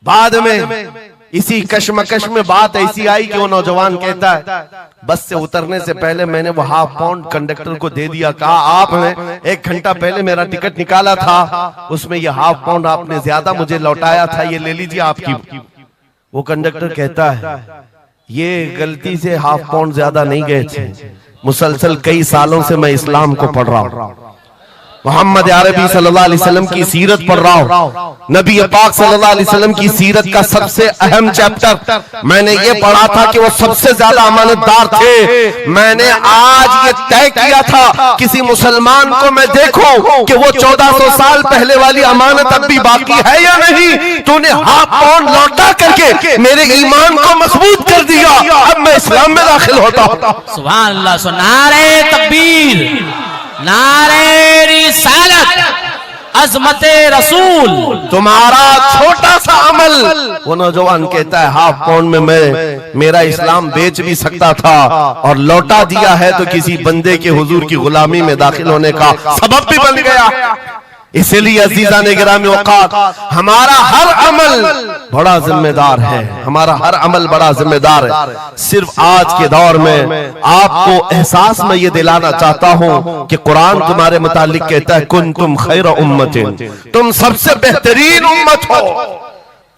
बाद में इसी कश्मकश में बात ऐसी आई कि वो नौजवान कहता है बस से उतरने से पहले मैंने वो ½ पाउंड कंडक्टर को दे दिया, कहा आपने 1 घंटा पहले मेरा टिकट निकाला था, उसमें ये ½ पाउंड आपने ज्यादा मुझे लौटाया था, ये ले लीजिए आपकी। वो कंडक्टर कहता है ये गलती से ½ पाउंड ज्यादा नहीं गए थे, मुसलसल कई सालों से मैं इस्लाम को पढ़ रहा हूं, मोहम्मद अरबी सल्लल्लाहु अलैहि वसल्लम की सीरत पढ़ रहा हूं, नबी पाक सल्लल्लाहु अलैहि वसल्लम की सीरत का सबसे अहम चैप्टर मैंने ये पढ़ा था कि वो सबसे ज्यादा अमानतदार थे। मैंने आज ये तय किया था किसी मुसलमान को मैं देखूं कि वो 1400 साल पहले वाली अमानत अब भी बाकी है या नहीं, तूने ½ पाउंड लौटा करके मेरे ईमान को मजबूत कर दिया, अब मैं इस्लाम में दाखिल होता हूं।
सुभान अल्लाह। नारे तकबीर, नारे रिसालत, अज़मते रसूल।
तुम्हारा छोटा सा अमल, वो नौजवान कहता है ½ पाउंड में मैं मेरा इस्लाम बेच भी सकता था और लौटा दिया है तो किसी बंदे के हुजूर की गुलामी में दाखिल होने का सबब भी बन गया। इसलिए अजीजा ने गिरामी औकात हमारा हर अमल बड़ा जिम्मेदार है, हमारा हर अमल बड़ा जिम्मेदार है। सिर्फ आज के दौर में आपको एहसास में ये दिलाना चाहता हूं कि कुरान तुम्हारे मुतालिक कहता है कुंतुम खैर उम्मतिन, तुम सबसे बेहतरीन उम्मत हो,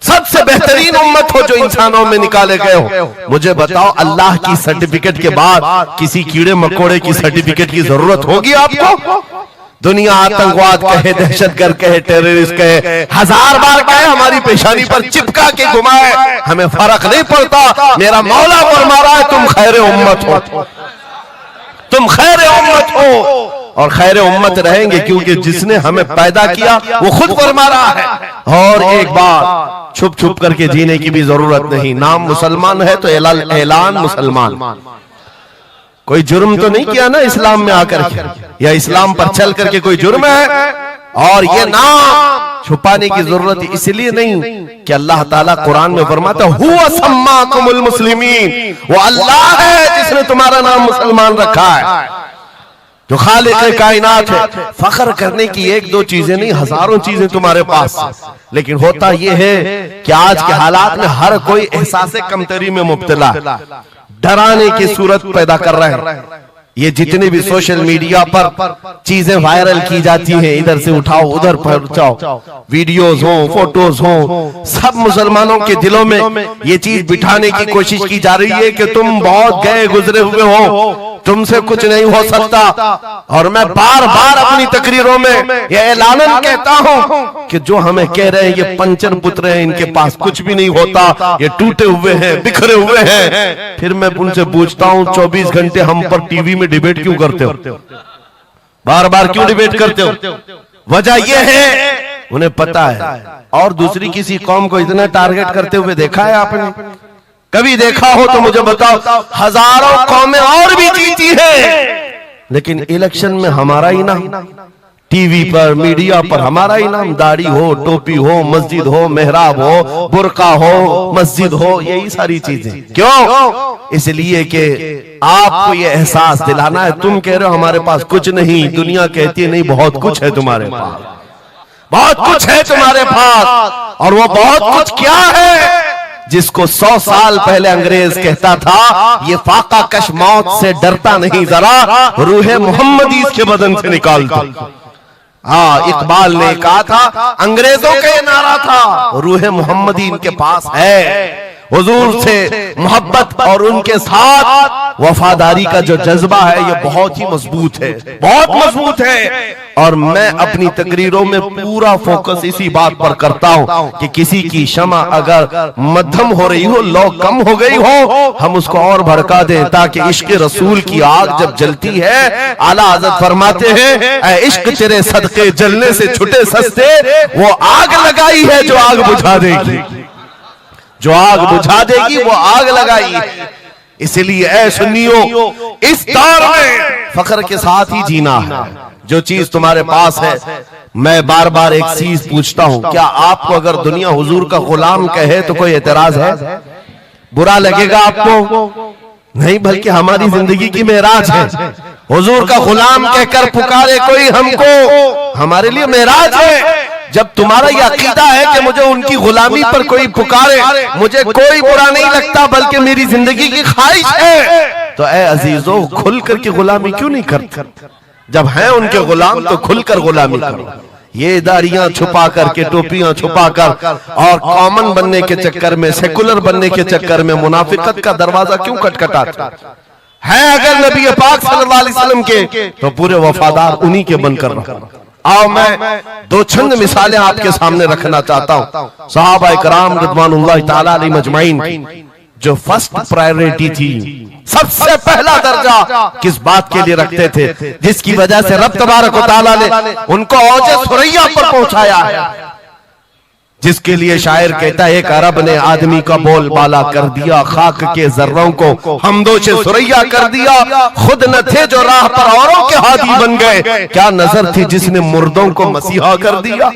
सबसे बेहतरीन उम्मत हो जो इंसानों में निकाले गए हो। मुझे बताओ अल्लाह की सर्टिफिकेट के बाद किसी कीड़े मकोड़े की सर्टिफिकेट की जरूरत होगी आपको? दुनिया आतंकवाद कहे, दहशतगर्द कहे, टेररिस्ट कहे, 1000 बार कहे, हमारी पेशानी पर चिपका के घुमाए, हमें फर्क नहीं पड़ता। मेरा मौला फरमा रहा है तुम खैर उम्मत हो, तुम खैर उम्मत हो और खैर उम्मत रहेंगे, क्योंकि जिसने हमें पैदा किया वो खुद फरमा रहा है। और एक बात, छुप छुप करके जीने की भी जरूरत नहीं। नाम मुसलमान है तो ऐलान मुसलमान। कोई जुर्म तो नहीं किया ना इस्लाम में आकर के, या इस्लाम पर चल करके कोई जुर्म है। और ये नाम छुपाने की जरूरत इसलिए नहीं कि अल्लाह ताला कुरान में फरमाता हुवा सम्माकुमुल मुस्लिमीन, वो अल्लाह है जिसने तुम्हारा नाम मुसलमान रखा है, जो खालिक कायनात है। फख्र करने की एक दो चीजें नहीं, हजारों चीजें तुम्हारे पास। लेकिन होता यह है कि आज के हालात में हर कोई एहसास कमतरी में मुब्तला, डराने की सूरत पैदा कर रहे हैं। ये जितने भी सोशल मीडिया पर चीजें वायरल की जाती हैं, इधर से उठाओ उधर पहुंचाओ, वीडियोस हो, फोटोज हो, सब मुसलमानों के दिलों में ये चीज बिठाने की कोशिश की जा रही है कि तुम बहुत गए गुजरे हुए हो, तुमसे कुछ नहीं हो सकता। और मैं बार बार अपनी तकरीरों में ये ऐलानन कहता हूं कि जो हमें कह रहे हैं ये पंचन पुत्र हैं, इनके पास कुछ भी नहीं होता, ये टूटे हुए हैं, बिखरे हुए हैं, फिर मैं उनसे पूछता हूं 24 घंटे हम पर टीवी में डिबेट क्यों करते हो, बार बार क्यों डिबेट करते हो? वजह यह है उन्हें पता है। और दूसरी किसी कौम को इतना टारगेट करते हुए देखा है आपने? कभी देखा हो तो मुझे बताओ। हजारों कौमें और भी जीती हैं, लेकिन इलेक्शन में हमारा ही नाम, टीवी पर मीडिया पर हमारा ही नाम, दाढ़ी हो, टोपी हो, मस्जिद हो, मेहराब हो, बुर्का हो, मस्जिद हो, यही सारी चीजें। क्यों? इसलिए कि आपको ये एहसास दिलाना है। तुम कह रहे हो हमारे पास कुछ नहीं, दुनिया कहती है नहीं बहुत कुछ है तुम्हारे पास, बहुत कुछ है तुम्हारे पास। और वो बहुत कुछ क्या है जिसको 100 साल पहले अंग्रेज कहता था ये फाका कश मौत से डरता नहीं, जरा रूहे मोहम्मदी इसके बदन से निकालता। हाँ, इकबाल ने कहा था, अंग्रेजों का ये नारा था, रूहे मोहम्मदी इनके पास है। हुजूर से मोहब्बत और उनके साथ वफादारी का जो जज्बा है ये बहुत ही मजबूत है, बहुत मजबूत है। और मैं अपनी तकरीरों में पूरा फोकस इसी बात पर करता हूं कि किसी की क्षमा अगर मध्यम हो रही हो, लौ कम हो गई हो, हम उसको और भड़का दें, ताकि इश्क रसूल की आग जब जलती है, आला हज़रत फरमाते हैं ऐ इश्क तेरे सदके जलने से छुटे सस्ते, वो आग लगाई है जो आग बुझा देगी, जो आग बुझा देगी वो आग लगाई। इसलिए ऐ सुन्नियों, इस दौर में फख्र के साथ ही जीना है। जो चीज तुम्हारे पास है, मैं बार बार एक चीज पूछता हूं, क्या आपको अगर दुनिया हुजूर का गुलाम कहे तो कोई एतराज है? बुरा लगेगा आपको? नहीं, बल्कि हमारी जिंदगी की मेराज है। हुजूर का गुलाम कहकर पुकारे कोई हमको, हमारे लिए मेराज है। जब तुम्हारा यह अकीदा है कि मुझे उनकी गुलामी पर कोई पुकारे, मुझे कोई बुरा नहीं लगता, बल्कि मेरी जिंदगी की ख्वाहिश है, तो ऐ अजीजों खुल करके गुलामी क्यों नहीं करते? जब हैं उनके गुलाम तो खुलकर गुलामी करो। ये दाढ़ियां छुपा करके, टोपियां छुपा कर और कॉमन बनने के चक्कर में, सेकुलर बनने के चक्कर में मुनाफिकत का दरवाजा क्यों खटखटाते है? अगर नबी पाक सल्लल्लाहु अलैहि वसल्लम के तो पूरे वफादार उन्हीं के बनकर रहो। आओ मैं दो चंद मिसालें आपके सामने रखना चाहता हूं। सहाबा इकराम रिज़वानुल्लाह ताला अलैहिम अजमाइन, जो फर्स्ट प्रायोरिटी थी, सबसे पहला दर्जा किस बात के लिए रखते थे, जिसकी वजह से रब तबारक व तआला ने उनको औजे सुरैया पर पहुंचाया है, जिसके लिए शायर कहता है एक अरब ने आदमी का बोल बाला कर दिया, खाक के जर्रों को हमदोशे सुरैया कर दिया, खुद न थे जो राह पर औरों के हादी बन गए, क्या नजर थी जिसने मुर्दों को मसीहा कर दिया।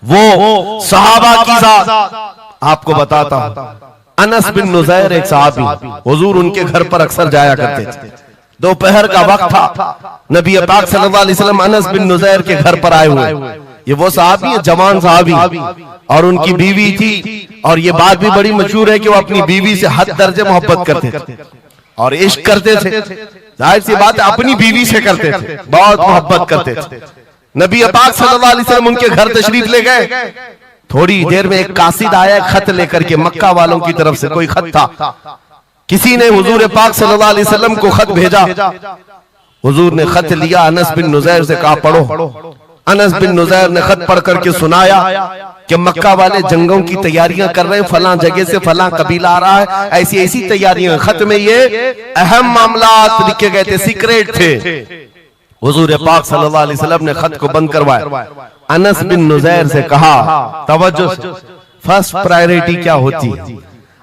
वो सहाबा की जात आपको बताता हूं। अनस बिन नुज़ैर एक सहाबी, हुजूर उनके घर पर अक्सर जाया करते थे। दोपहर का वक्त था, नबी पाक सल्लल्लाहु अलैहि वसल्लम अनस बिन नुज़ैर के घर पर आए हुए। ये वो सहाबी है, जवान सहाबी, और उनकी बीवी थी, और ये बात भी बड़ी मशहूर है कि वो अपनी बीवी से हद दर्जे मोहब्बत करते थे और इश्क करते थे। जाहिर सी बात है अपनी बीवी से करते थे, बहुत मोहब्बत करते थे। नबी पाक सल्लल्लाहु अलैहि वसल्लम उनके घर तशरीफ ले गए। थोड़ी देर में एक कासिद आया खत लेकर के, मक्का वालों की तरफ से कोई खत था। किसी ने हुजूर पाक सल्लल्लाहु अलैहि वसल्लम को खत भेजा हुजूर ने खत लिया, अनस बिन नुज़ैर से कहा पढ़ो। अनस बिन नुज़ैर ने खत पढ़ करके सुनाया कि मक्का वाले जंगों की तैयारियां कर रहे हैं, फलां जगह से फलां कबीला आ रहा है, ऐसी ऐसी तैयारियां। खत में ये अहम मामलात लिखे गए थे, सीक्रेट थे। हुजूर पाक सल्लल्लाहु अलैहि वसल्लम ने खत को बंद करवाया। अनस बिन नुज़ैर से कहा, तवज्जो, फर्स्ट प्रायोरिटी क्या होती है?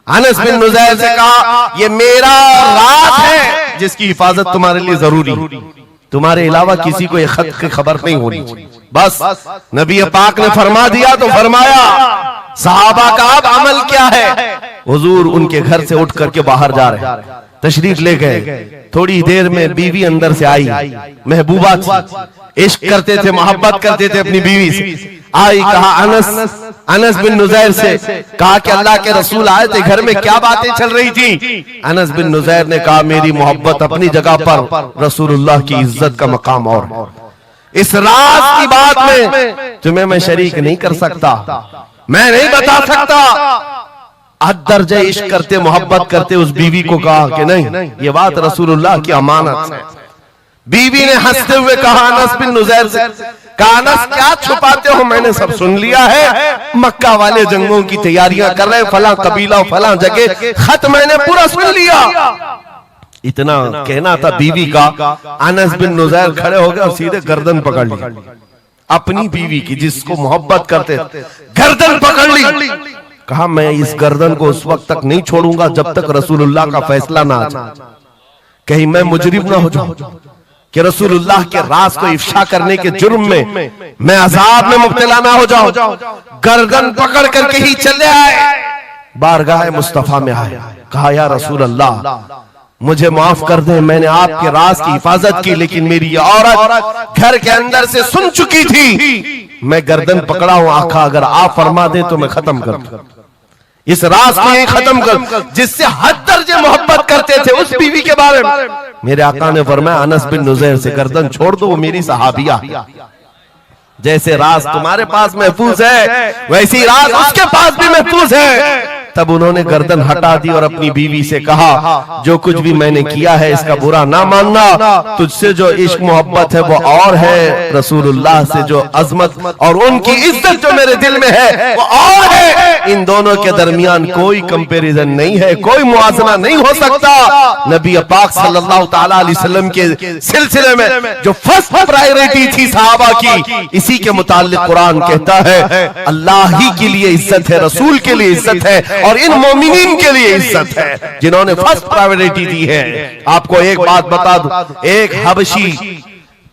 अनस बिन नुज़ैर से कहा, ये मेरा राज है जिसकी हिफाजत तुम्हारे लिए जरूरी है, तुम्हारे अलावा किसी को ये खत की खबर नहीं होनी चाहिए। बस नबी पाक ने फरमा दिया तो फरमाया। सहाबा का अब अमल क्या है? हुजूर उनके घर से उठ करके बाहर जा रहे, तशरीफ ले गए। थोड़ी देर में बीवी अंदर से आई, महबूबा थी, इश्क करते थे, मोहब्बत करते थे अपनी बीवी से। आई, कहा अनस बिन नुज़ैर से कहा कि अल्लाह के रसूल आए थे, घर में क्या बातें चल रही थी? अनस बिन नुज़ैर ने कहा, मेरी मोहब्बत अपनी जगह पर, रसूलुल्लाह की इज्जत का मकाम और इस राज की बात में तुम्हें मैं शरीक नहीं कर सकता, मैं नहीं बता सकता। हद दर्जे इश्क करते, मोहब्बत करते उस बीवी को कहा कि नहीं, ये बात रसूलुल्लाह की अमानत है। बीवी ने हंसते हुए कहा अनस बिन नुज़ैर से, कहा अनस क्या छुपाते हो, मैंने सब सुन लिया है, मक्का वाले जंगों की तैयारियां कर रहे, फलां कबीला फलां जगह, खत मैंने पूरा सुन लिया। इतना कहना था बीवी का। अनस बिन नुज़ैर खड़े हो गए और सीधे गर्दन पकड़ ली, अपनी बीवी की जिसको मोहब्बत करते, गर्दन पकड़ ली। कहा मैं इस गर्दन को उस वक्त तक नहीं छोड़ूंगा जब तक रसूलुल्लाह का फैसला ना आ जाए, कहीं मैं मुजरिम ना हो जाऊं कि रसूलुल्लाह के राज को इफ्शा करने के जुर्म में मैं अजाब में मुब्तला ना हो जाऊं। गर्दन पकड़ करके ही चले आए, बारगाह मुस्तफा में आए। कहा या रसूल अल्लाह, मुझे माफ कर दे, मैंने आपके राज की हिफाजत की, लेकिन मेरी ये औरत घर के अंदर से सुन चुकी थी, मैं गर्दन पकड़ा हूं। आका अगर आप फरमा दें तो मैं खत्म कर दूं, इस राज को ही खत्म कर, जिससे हद दर्जे मोहब्बत करते थे उस बीवी के बारे में। मेरे आका ने फरमाया अनस बिन नुज़ैर से गर्दन छोड़ दो, वो मेरी सहाबिया। जैसे राज तुम्हारे पास महफूज है, वैसी राज उसके पास भी महफूज है। तब उन्होंने गर्दन हटा दी और अपनी बीवी से कहा, जो कुछ भी मैंने किया है इसका बुरा ना मानना, तुझसे जो इश्क मोहब्बत है वो और है, रसूलुल्लाह से जो अजमत और उनकी इज्जत जो मेरे दिल में है वो और है। इन दोनों के दरमियान कोई कंपैरिजन नहीं है, कोई मुआवजा नहीं हो सकता। नबी पाक सल्लल्लाहु तआला अलैहि वसल्लम के सिलसिले में जो फर्स्ट प्रायोरिटी थी सहाबा की, इसी के मुताल्लिक कुरान कहता है अल्लाह ही के लिए इज्जत है, रसूल के लिए इज्जत है और इन मोमिनीन के लिए इज्जत है जिन्होंने फर्स्ट प्रायोरिटी दी है। आपको एक बात बता दूं, एक हबशी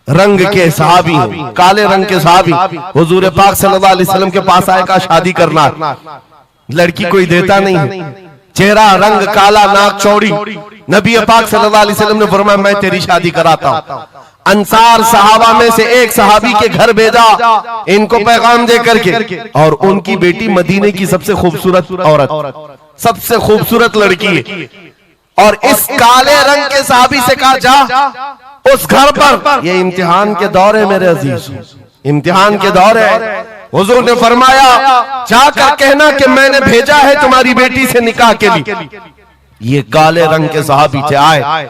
रंग के सहाबी, काले रंग के सहाबी हुजूर पाक सल्लल्लाहु अलैहि वसल्लम के पास आए, का शादी करना, लड़की कोई देता नहीं, चेहरा रंग काला, नाक चौड़ी। नबी पाक सल्लल्लाहु अलैहि वसल्लम ने फरमाया मैं तेरी शादी कराता हूं। अंसार सहाबा में से एक सहाबी के घर भेजा इनको पैगाम दे करके, और उनकी बेटी मदीने की सबसे खूबसूरत औरत, सबसे खूबसूरत लड़की है, और इस काले रंग के सहाबी से कहा जा उस घर पर, ये इम्तिहान के दौर है मेरे अजीज, इम्तिहान के दौर है। हुजूर ने फरमाया जाकर कहना कि मैंने भेजा है तुम्हारी बेटी से निकाह के लिए। ये काले रंग के सहाबी थे, आए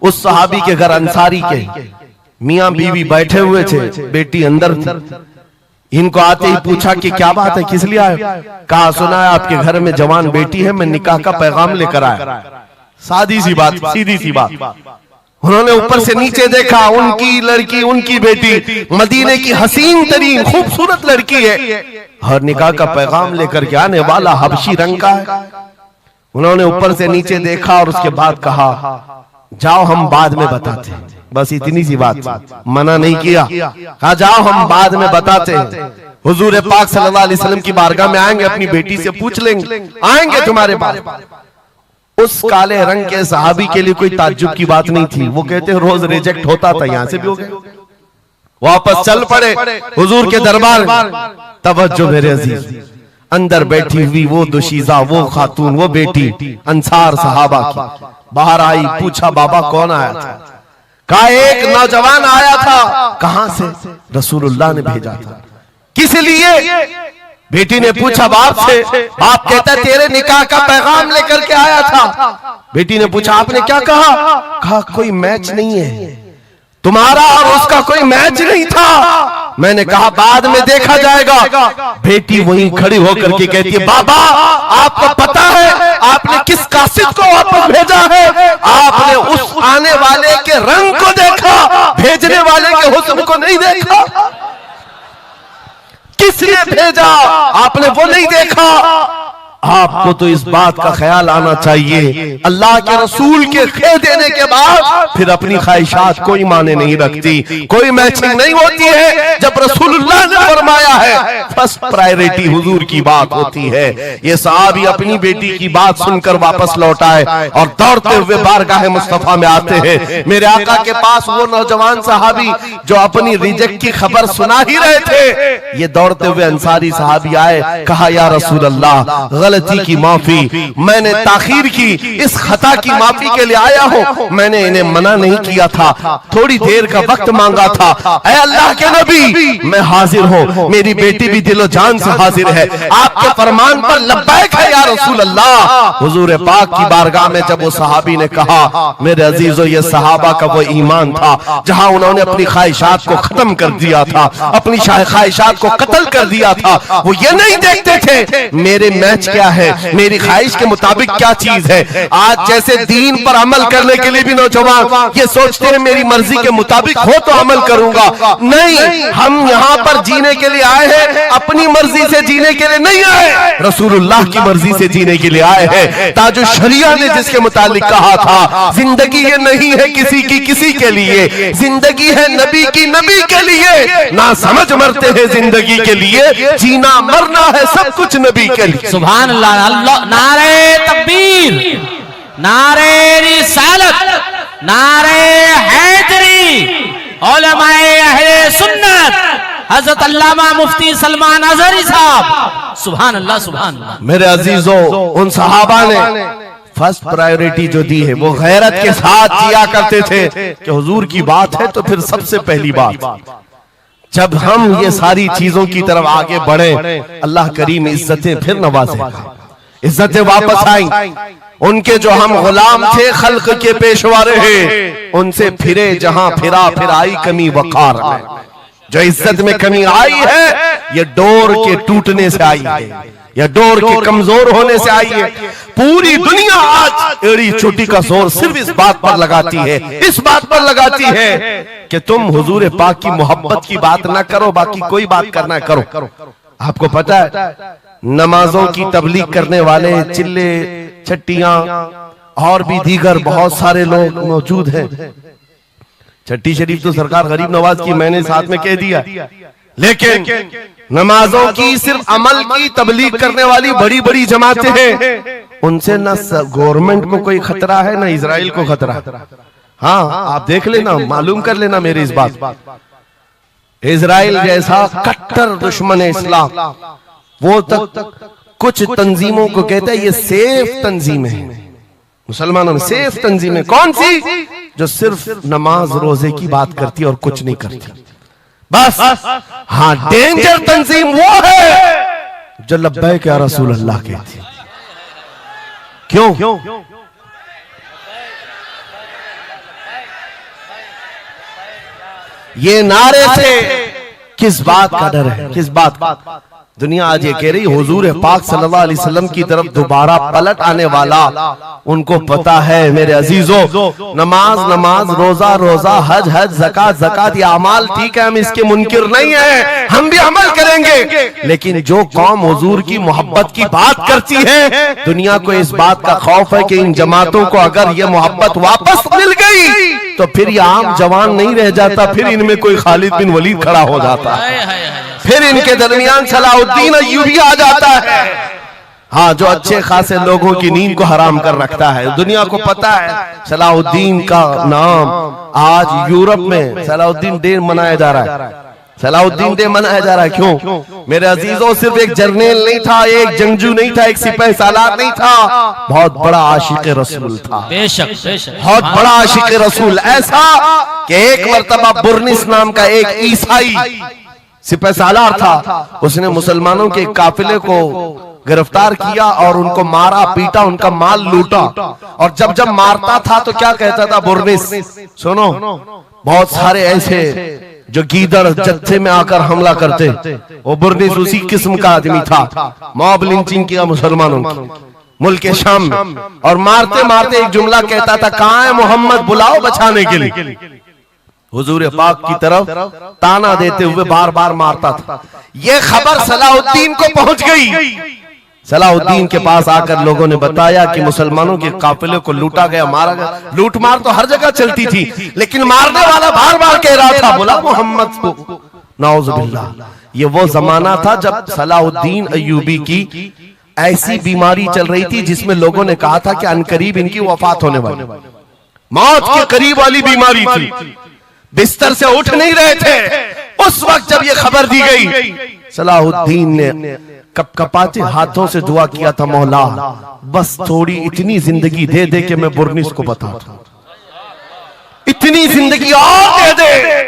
उस सहाबी के घर, अंसारी के मियां बीवी बैठे हुए थे, बेटी अंदर थी। इनको आते ही पूछा कि क्या बात है, किस लिए आए? कहा सुना है आपके घर में जवान बेटी है, मैं निकाह का पैगाम लेकर आया। सादी सी बात, सीधी सी बात। उन्होंने ऊपर से नीचे देखा, उनकी लड़की, उनकी बेटी मदीने की हसीन तरीन खूबसूरत लड़की है और निकाह का पैगाम लेकर के आने वाला हबशी रंग का है। उन्होंने ऊपर से नीचे देखा और उसके बाद कहा जाओ हम बाद में बताते हैं। बस इतनी सी बात, मना नहीं किया, कहा जाओ हम बाद में बताते हैं। हुजूर पाक सल्लल्लाहु अलैहि वसल्लम की बारगाह में आएंगे, अपनी बेटी से पूछ लेंगे, आएंगे तुम्हारे पास। उस काले रंग के सहाबी के लिए कोई ताज्जुब की बात नहीं थी, वो कहते रोज रिजेक्ट होता था, यहां से भी हो गए, वापस चल पड़े हुजूर के दरबार में। तवज्जो मेरे अजीज, अंदर बैठी हुई वो दुशीजा, वो खातून, वो बेटी अंसार सहाबा की बाहर आई, पूछा बाबा कौन आया था? कहा एक नौजवान आया था। कहां से? रसूलुल्लाह ने भेजा था। किस लिए? बेटी ने पूछा बाप से। बाप कहता तेरे निकाह का पैगाम लेकर के आया था। बेटी ने पूछा आपने क्या कहा? कहा कोई मैच नहीं है, तुम्हारा और उसका कोई मैच नहीं था। मैंने कहा बाद में देखा जाएगा। बेटी वहीं खड़ी होकर के कहती है, बाबा आपको पता है आपने किस कासिद को वापस भेजा है? आपने उस आने वाले के रंग को देखा, भेजने वाले के हुस्न को नहीं देखा। किसने भेजा आपने वो नहीं देखा। आपको तो इस बात का ख्याल आना चाहिए, अल्लाह के रसूल के कह देने के बाद फिर अपनी ख्वाहिशात कोई माने नहीं रखती, कोई मैचिंग नहीं होती है। जब रसूलुल्लाह ने फरमाया है फर्स्ट प्रायोरिटी हुजूर की बात होती है। ये सहाबी अपनी बेटी की बात सुनकर वापस लौट आए और दौड़ते हुए बारगाह मुस्तफा में आते हैं। मेरे आका के पास वो नौजवान सहाबी जो अपनी रिजेक्ट की खबर सुना ही रहे थे, ये दौड़ते हुए अंसारी सहाबी आए, कहा या रसूल अल्लाह गलती की माफी, मैंने ताखीर की, इस खता की माफी के लिए आया हूं। मैंने इन्हें मना नहीं किया था, थोड़ी देर का वक्त मांगा था। ऐ अल्लाह के नबी मैं हाजिर हूं, मेरी बेटी भी दिलो जान से हाजिर है, आपके फरमान पर लब्बैक है या रसूल अल्लाह। हुजूर पाक की बारगाह में जब वो सहाबी ने कहा, मेरे अजीजों ये सहाबा का वो ईमान था जहां उन्होंने अपनी ख्वाहिशात को खत्म कर दिया था, अपनी ख्वाहिशात को कत्ल कर दिया था। वो ये नहीं देखते थे मेरे मैच क्या है, मेरी ख्वाहिश के मुताबिक क्या चीज है। आज जैसे दीन पर अमल करने के लिए भी नौजवान ये सोचते हैं मेरी मर्जी के मुताबिक हो तो अमल करूंगा। नहीं, हम यहाँ पर जीने के लिए आए हैं, अपनी मर्जी से जीने के लिए नहीं आए, रसूलुल्लाह की मर्जी से जीने के लिए आए हैं। ताजो शरिया ने जिसके मुतालिक कहा था, जिंदगी ये नहीं है किसी की किसी के लिए, जिंदगी है नबी की नबी के लिए। ना समझ मरते हैं जिंदगी के लिए, जीना मरना है सब कुछ नबी के लिए।
सुभान अल्लाह, अल्लाह, नारे तकबीर, नारे रिसालत, नारे हैदरी, उलमाए अहले सुन्नत, हजरत अल्लामा मुफ्ती सलमान अजहरी साहब। सुभान अल्लाह, सुभान अल्लाह।
मेरे अजीजों, उन सहाबा ने फर्स्ट प्रायोरिटी जो दी है वो गैरत के साथ जिया करते थे कि हुजूर की बात है तो फिर सबसे पहली बात। जब हम ये सारी चीजों की तरफ आगे बढ़े, अल्लाह करीम इज्जतें फिर नवाजेगा, इज्जतें वापस आई। उनके जो हम गुलाम थे खल्क के पेशवा रहे, उनसे फिरे जहां फिरा फिर आई कमी वकार में। जो इज्जत में कमी आई है ये डोर के टूटने से आई है, या डोर के कमजोर होने से आई है। पूरी दुनिया आज एड़ी चोटी का जोर सिर्फ इस बात पर लगाती है, इस बात पर लगाती है कि तुम हुजूर पाक की मोहब्बत की बात ना करो, बाकी कोई बात करना करो। आपको पता है नमाजों की तबलीग करने वाले चिल्ले छट्टियां और भी दीगर बहुत सारे लोग मौजूद हैं। छट्टी शरीफ तो सरकार गरीब नवाज की मैंने साथ में कह दिया, लेकिन नमाजों की सिर्फ अमल की तबलीग करने वाली बड़ी बड़ी जमातें हैं, उनसे ना गवर्नमेंट को कोई खतरा है ना इजराइल को खतरा है। हाँ, आप देख लेना, मालूम कर लेना मेरी इस बात। इजराइल जैसा कट्टर दुश्मन इस्लाम, वो तक कुछ तंजीमों को कहता है ये सेफ तंजीम है, मुसलमानों में सेफ तंजीम है। कौन सी? जो सिर्फ नमाज रोजे की बात करती है और कुछ नहीं करती, बस। हाँ, डेंजर तंजीम वो है जो लब्बैक या रसूल अल्लाह कहती है। क्यों? ये नारे से किस बात का डर है, किस बात का? दुनिया आज ये कह रही हुजूर पाक सल्लल्लाहु अलैहि वसल्लम की तरफ दोबारा पलट आने वाला, उनको पता है मेरे अजीजों, नमाज नमाज, रोजा रोजा, हज हज, ज़कात ज़कात, ये अमाल ठीक है, हम इसके मुनकिर नहीं है, हम भी अमल करेंगे। लेकिन जो कौम हुजूर की मोहब्बत की बात करती है, दुनिया को इस बात का खौफ है कि इन जमातों को अगर ये मोहब्बत वापस मिल गई तो फिर ये आम जवान नहीं रह जाता, फिर इनमें कोई खालिद बिन वलीद खड़ा हो जाता है, फिर इनके दरमियान सलाहुद्दीन अय्यूबी आ जाता है। हाँ, जो अच्छे खासे लोगों की नींद को हराम कर रखता है। दुनिया को पता है सलाहुद्दीन का नाम आज यूरोप में सलाहुद्दीन डे मनाया जा रहा है, सलाहुद्दीन डे मनाया जा रहा है। क्यों मेरे अजीजों? सिर्फ एक जर्नल नहीं था, एक जंगजू नहीं था, एक सिपाही सालार नहीं था, बहुत बड़ा आशिक रसूल था।
बेशक बेशक,
बहुत बड़ा आशिक रसूल, ऐसा कि एक मर्तबा बुर्निस नाम का एक ईसाई सिपहसालार था, उसने मुसलमानों के काफिले को गिरफ्तार किया और उनको मारा पीटा, उनका माल लूटा। और जब जब मारता था तो क्या कहता था? बुर्निस। सुनो, बहुत सारे ऐसे जो गीदड़ जत्थे में आकर हमला करते, वो बुर्निस उसी किस्म का आदमी था। मॉब लिंचिंग किया मुसलमानों की मुल्क के शाम में, और मारते मारते एक जुमला कहता था, कहां है मोहम्मद, बुलाओ बचाने के लिए। हुजूर पाक की तरफ ताना देते हुए बार बार मारता था। यह खबर सलाहुद्दीन को पहुंच गई। सलाहुद्दीन के पास आकर लोगों ने बताया कि मुसलमानों के काफिले को लूटा गया, मारा गया। लूटमार तो हर जगह चलती थी, लेकिन मारने वाला बार बार कह रहा था, बुला मोहम्मद को। नाउजुबिल्लाह। ये वो जमाना था जब सलाहुद्दीन अय्यूबी की ऐसी बीमारी चल रही थी जिसमें लोगों ने कहा था कि अनकरीब इनकी वफात होने वाली, मौत के करीब वाली बीमारी थी, बिस्तर से उठ नहीं रहे थे। उस वक्त जब ये खबर दी गई, सलाहुद्दीन ने कपकपाते हाथों से दुआ किया था, मौला बस थोड़ी इतनी जिंदगी दे दे कि मैं बुर्निस को बता दूं, इतनी जिंदगी और दे दे।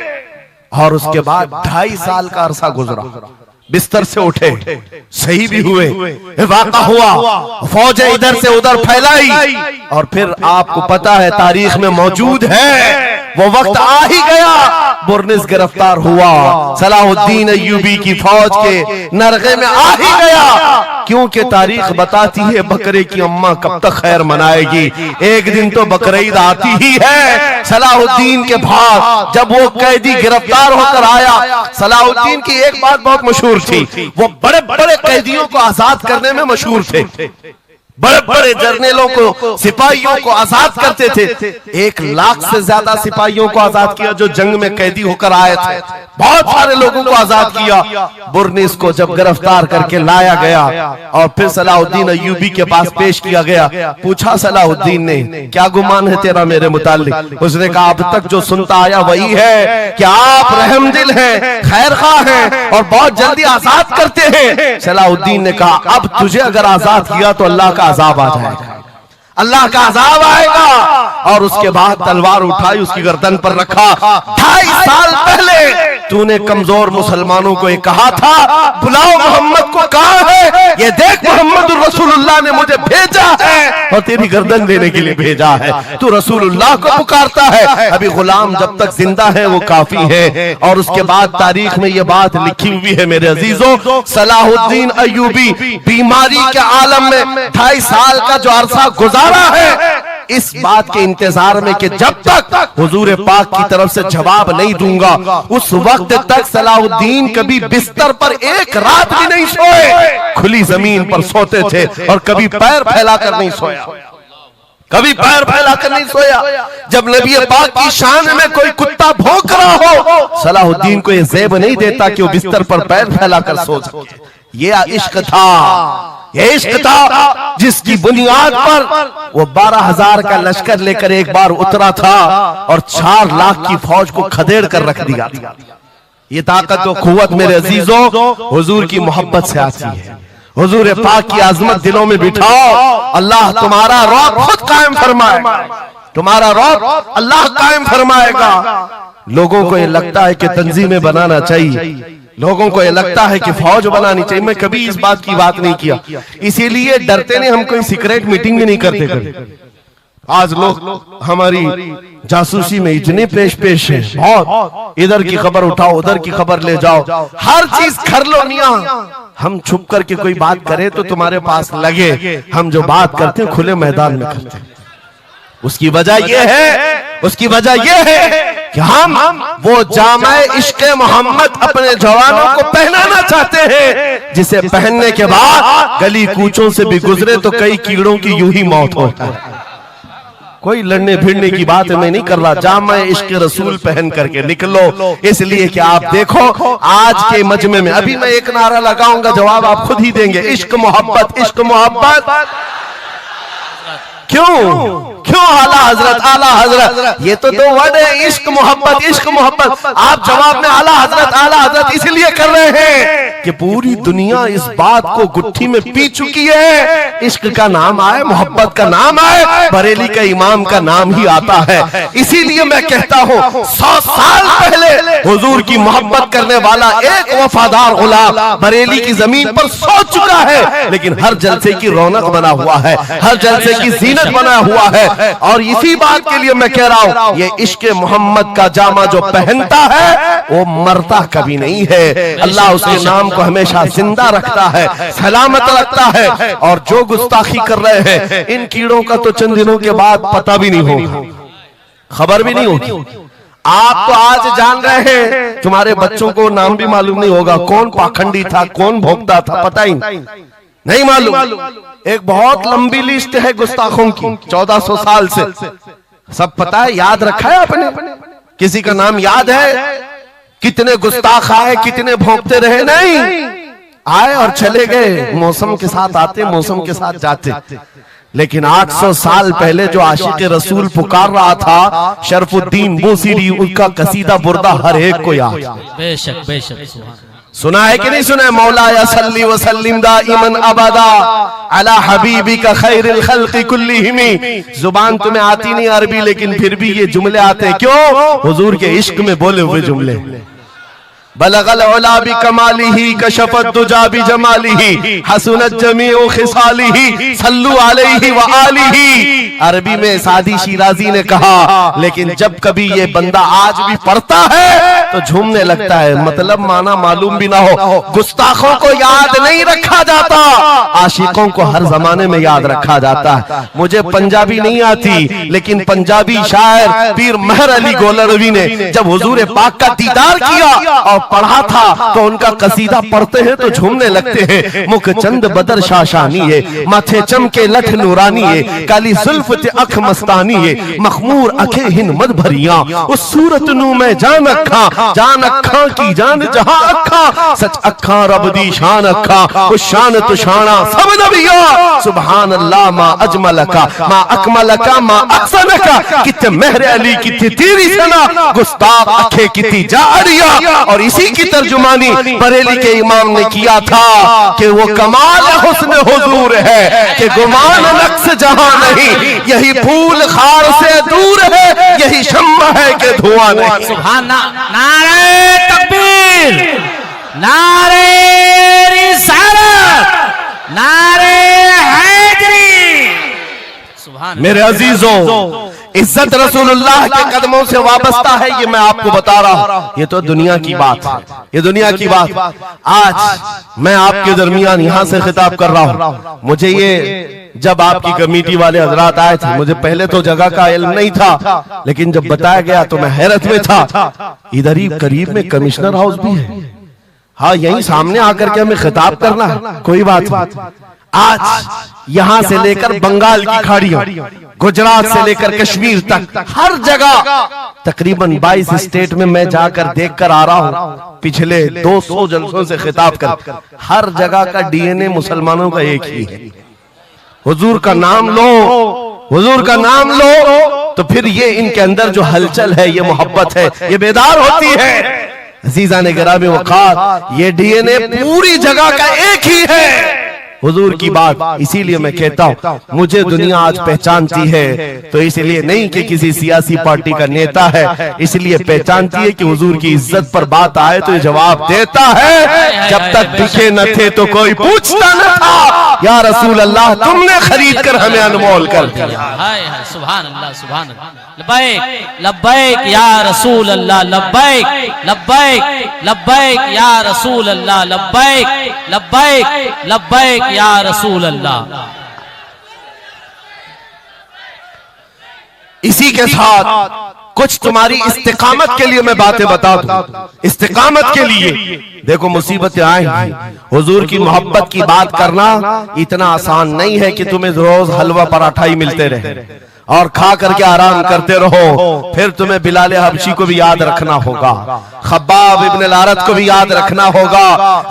और उसके बाद 2.5 साल का अरसा गुजरा, बिस्तर से उठे, सही भी हुए, वाक़ा हुआ, फौजें इधर से उधर फैलाई, और फिर आपको पता है तारीख में मौजूद है, वो वक्त आ ही गया, बुर्निस गिरफ्तार हुआ, सलाहुद्दीन अय्यूबी की फौज के नरगे में आ ही गया। क्योंकि तारीख बताती है बकरे की अम्मा कब तक खैर मनाएगी, एक दिन तो बकरीद आती ही है। सलाहुद्दीन के बाद जब वो कैदी गिरफ्तार होकर आया, सलाहुद्दीन की एक बात बहुत मशहूर थी, वो बड़े बड़े कैदियों को आजाद करने में मशहूर थे, बड़े बड़े जर्नलों को, सिपाहियों को आजाद करते थे। 1 लाख से ज्यादा सिपाहियों को आजाद किया जो जंग में कैदी होकर आए थे, बहुत सारे लोगों को आजाद किया। बुर्निस को जब गिरफ्तार करके लाया गया और फिर सलाहुद्दीन अय्यूबी के पास पेश किया गया, पूछा सलाहुद्दीन ने, क्या गुमान है तेरा मेरे मुताल्लिक? उसने कहा, अब तक जो सुनता आया वही है कि आप रहमदिल हैं, खैरख्वाह हैं और बहुत जल्दी आजाद करते हैं। सलाहुद्दीन ने कहा, अब तुझे अगर आजाद किया तो अल्लाह का अजाब आ जाएगा, अल्लाह का अजाब आएगा। और उसके बाद तलवार उठाई, उसकी गर्दन पर रखा। 2.5 साल पहले तूने कमजोर मुसलमानों को कहा था, बुलाओ मोहम्मद को, कहां है ये देख, मोहम्मद रसूलुल्लाह ने मुझे भेजा है और तेरी गर्दन देने के लिए भेजा है। तू रसूलुल्लाह को पुकारता है, अभी गुलाम जब तक जिंदा है वो काफी है। और उसके बाद तारीख में ये बात लिखी हुई है मेरे अजीजों, सलाहुद्दीन अय्यूबी बीमारी के आलम में 2.5 साल का जो अरसा गुजारा है, इस बात के इंतजार में कि जब तक हुजूर पाक की तरफ से जवाब नहीं दूंगा, उस वक्त तक सलाहुद्दीन कभी बिस्तर पर एक रात भी नहीं सोए, खुली जमीन पर सोते थे और कभी पैर फैलाकर नहीं सोया, कभी पैर फैलाकर नहीं सोया। जब नबी पाक की शान में कोई कुत्ता भौंक रहा हो, सलाहुद्दीन को यह ज़ेब नहीं देता कि वो बिस्तर पर पैर फैलाकर सो सके। ये इश्क था, ये इश्क था जिसकी बुनियाद पर वो 12,000 का लश्कर लेकर एक बार उतरा था और 4 लाख की फौज को खदेड़ कर रख दिया था। ये ताकत और कुव्वत मेरे अजीजों हुजूर की मोहब्बत से आती है। हुजूर पाक की आजमत दिलों में बिठाओ, अल्लाह तुम्हारा रौब खुद कायम फरमाएगा, तुम्हारा रौब अल्लाह कायम फरमाएगा। लोगों को ये लगता है कि तंजीमें बनाना चाहिए, लोगों को ये लगता है कि फौज बनानी चाहिए। मैं कभी इस बात की बात नहीं किया, इसीलिए डरते नहीं, हम कोई सीक्रेट मीटिंग भी नहीं करते कभी। आज लोग हमारी जासूसी में इतने पेश हैं, बहुत इधर की खबर उठाओ, उधर की खबर ले जाओ, हर चीज कर लो मियां। हम छुप करके कोई बात करें तो तुम्हारे पास लगे हम जो बात करते हैं खुले मैदान में करते हैं। उसकी वजह यह है, उसकी वजह यह है कि हम वो जामे इश्क़े मोहम्मद अपने जवानों को पहनाना चाहते हैं, जिसे पहनने के बाद गली कूचों से भी गुजरे तो कई कीड़ों की यूं ही मौत होता है। कोई लड़ने भिड़ने की बात मैं नहीं कर रहा, जामे इश्क़े रसूल पहन करके निकलो। इसलिए कि आप देखो आज के मजमे में, अभी मैं एक नारा लगाऊंगा, जवाब आप खुद ही देंगे, इश्क मोहब्बत, इश्क मोहब्बत। क्यों? क्यों आला हजरत? ये तो दो वर्ड है, इश्क मोहब्बत, इश्क मोहब्बत। आप जवाब में आला हजरत इसलिए कर रहे हैं कि पूरी दुनिया इस बात को गुत्थी में पी चुकी है। इश्क का नाम आए, मोहब्बत का नाम आए, बरेली का इमाम का नाम ही आता है। इसीलिए मैं कहता हूँ 100 साल पहले हुजूर की मोहब्बत करने वाला एक वफादार गुलाम बरेली की जमीन पर सो चुका है, लेकिन हर जलसे की रौनक बना हुआ है, हर जलसे की जीनत बना हुआ है। और इसी बात के लिए मैं कह रहा हूं, ये इश्क मोहम्मद का जामा जो पहनता है वो मरता कभी नहीं है। अल्लाह उसके नाम को हमेशा जिंदा रखता है, सलामत रखता है। और जो गुस्ताखी कर रहे हैं, इन कीड़ों का तो चंद दिनों के बाद पता भी नहीं होगा, खबर भी नहीं होगी। आप तो आज जान रहे हैं, तुम्हारे बच्चों को नाम भी मालूम नहीं होगा, कौन पाखंडी था, कौन भोगता था, पता ही नहीं मालूम। एक बहुत लंबी लिस्ट है गुस्ताखों की, 1400 साल से, सब पता है, याद रखा है आपने? किसी का नाम याद है? कितने गुस्ताख आए, कितने भोंकते रहे? नहीं, आए और चले गए, मौसम के साथ आते, मौसम के साथ जाते। लेकिन 800 साल पहले जो आशिक रसूल पुकार रहा था, शरफुद्दीन बूसीरी, उनका कसीदा बुर्दा हर एक को याद।
बेशक बेशक।
सुना है कि नहीं सुना है? मौलाया सल्ली व सल्लिम दाइमन अबदा अला हबीबिका खैरिल खल्क़ि कुल्लिहिम। जुबान तुम्हें आती नहीं अरबी, लेकिन फिर भी ये जुमले आते हैं। क्यों? हुजूर के इश्क में बोले हुए जुमले। बलगल उला बि कमालिही कशफत दुजा बि जमालिही हसनत जमीउ खिसालिही सल्लु अलैहि व आलिही। अरबी में सादी शिराजी ने कहा, लेकिन जब कभी ये बंदा आज भी पढ़ता है तो झूमने लगता है, मतलब माना मालूम भी ना हो। गुस्ताखों को याद नहीं रखा जाता, आशिकों को हर जमाने में याद रखा जाता है। मुझे पंजाबी नहीं आती, लेकिन पंजाबी शायर पीर महर अली गोलरवी ने जब हुजूर पाक का दीदार किया और पढ़ा था तो उनका कसीदा पढ़ते हैं तो झूमने लगते हैं। मुख चंद बदर शाशानी है, माथे चमके लठ नूरानी है, काली जुल्फ ते अख मस्तानी है, मखमूर अखे हिन मद भरिया, उस सूरत नू मैं जान अखा की जान जहां अखा, सच अखा रब दी शान अखा, उस शान तो शाना सब नबिया। सुभान अल्लाह मा अजमलका मा अकमलका मा अहसनका, कितने महर अली कितनी तेरी सना, गुस्ताख अखे कितनी जारिया। और इसी की तर्जुमानी बरेली के इमाम ने किया था कि वो कमाल हुस्न हुजूर है कि गुमान नक्श जहां नहीं, यही फूल खार से दूर है, यही शम्मा है कि धुआं नहीं।
सुभान। नारे तकबीर, नारे रिसालत, नारे हैदरी। सुभान। मेरे
अजीजों, इज्जत रसूलुल्लाह के कदमों से वाबस्ता है, ये मैं आपको बता रहा हूं। ये तो दुनिया की बात है, ये दुनिया की बात। आज मैं आपके दरमियान यहां से खिताब कर रहा हूं। मुझे ये जब आपकी कमेटी वाले हजरात आए थे, मुझे पहले तो जगह का इल्म नहीं था, लेकिन जब बताया गया तो मैं हैरत में था। इधर ही करीब में कमिश्नर हाउस भी है, हाँ यही सामने आकर के हमें खिताब करना है, कोई बात नहीं। आज यहां से लेकर बंगाल की खाड़ियों, गुजरात से लेकर कश्मीर तक, हर जगह तकरीबन 22 स्टेट में मैं जाकर देख कर आ रहा हूं, पिछले 200 जलसों से खिताब कर। हर जगह का डीएनए मुसलमानों का एक ही है। हुजूर का नाम लो, हुजूर का नाम लो, तो फिर ये इनके अंदर जो हलचल है, ये मोहब्बत है, ये बेदार होती है। अजीज़ान गिरामी वक़ार, ये डीएनए पूरी जगह का एक ही है, हुजूर की बात। इसीलिए मैं कहता हूं, मुझे दुनिया आज पहचानती है तो इसलिए नहीं कि किसी सियासी पार्टी का नेता है, इसलिए पहचानती है कि हुजूर की इज्जत पर बात आए तो ये जवाब देता है। जब तक दिखे न थे तो कोई पूछता न था, या रसूल अल्लाह तुमने खरीद कर हमें अनमोल कर दिया।
सुभान अल्लाह, सुभान अल्लाह। लब्बैक लब्बैक या रसूल अल्लाह, लब्बैक लब्बैक लब्बैक या रसूल अल्लाह, लब्बैक लब्बैक लब्बैक या रसूल अल्लाह।
इसी के साथ कुछ तुम्हारी इस्तिकामत के लिए मैं बातें बता दूं। इस्तिकामत के लिए देखो, मुसीबतें आएंगी। हुजूर की मोहब्बत की बात करना इतना आसान नहीं है कि तुम्हें रोज हलवा पराठा ही मिलते रहे और खा करके आराम करते रहो। फिर तुम्हें बिलाल हबशी को भी याद रखना होगा, खब्बाब इब्न अल-अरत को भी याद रखना होगा,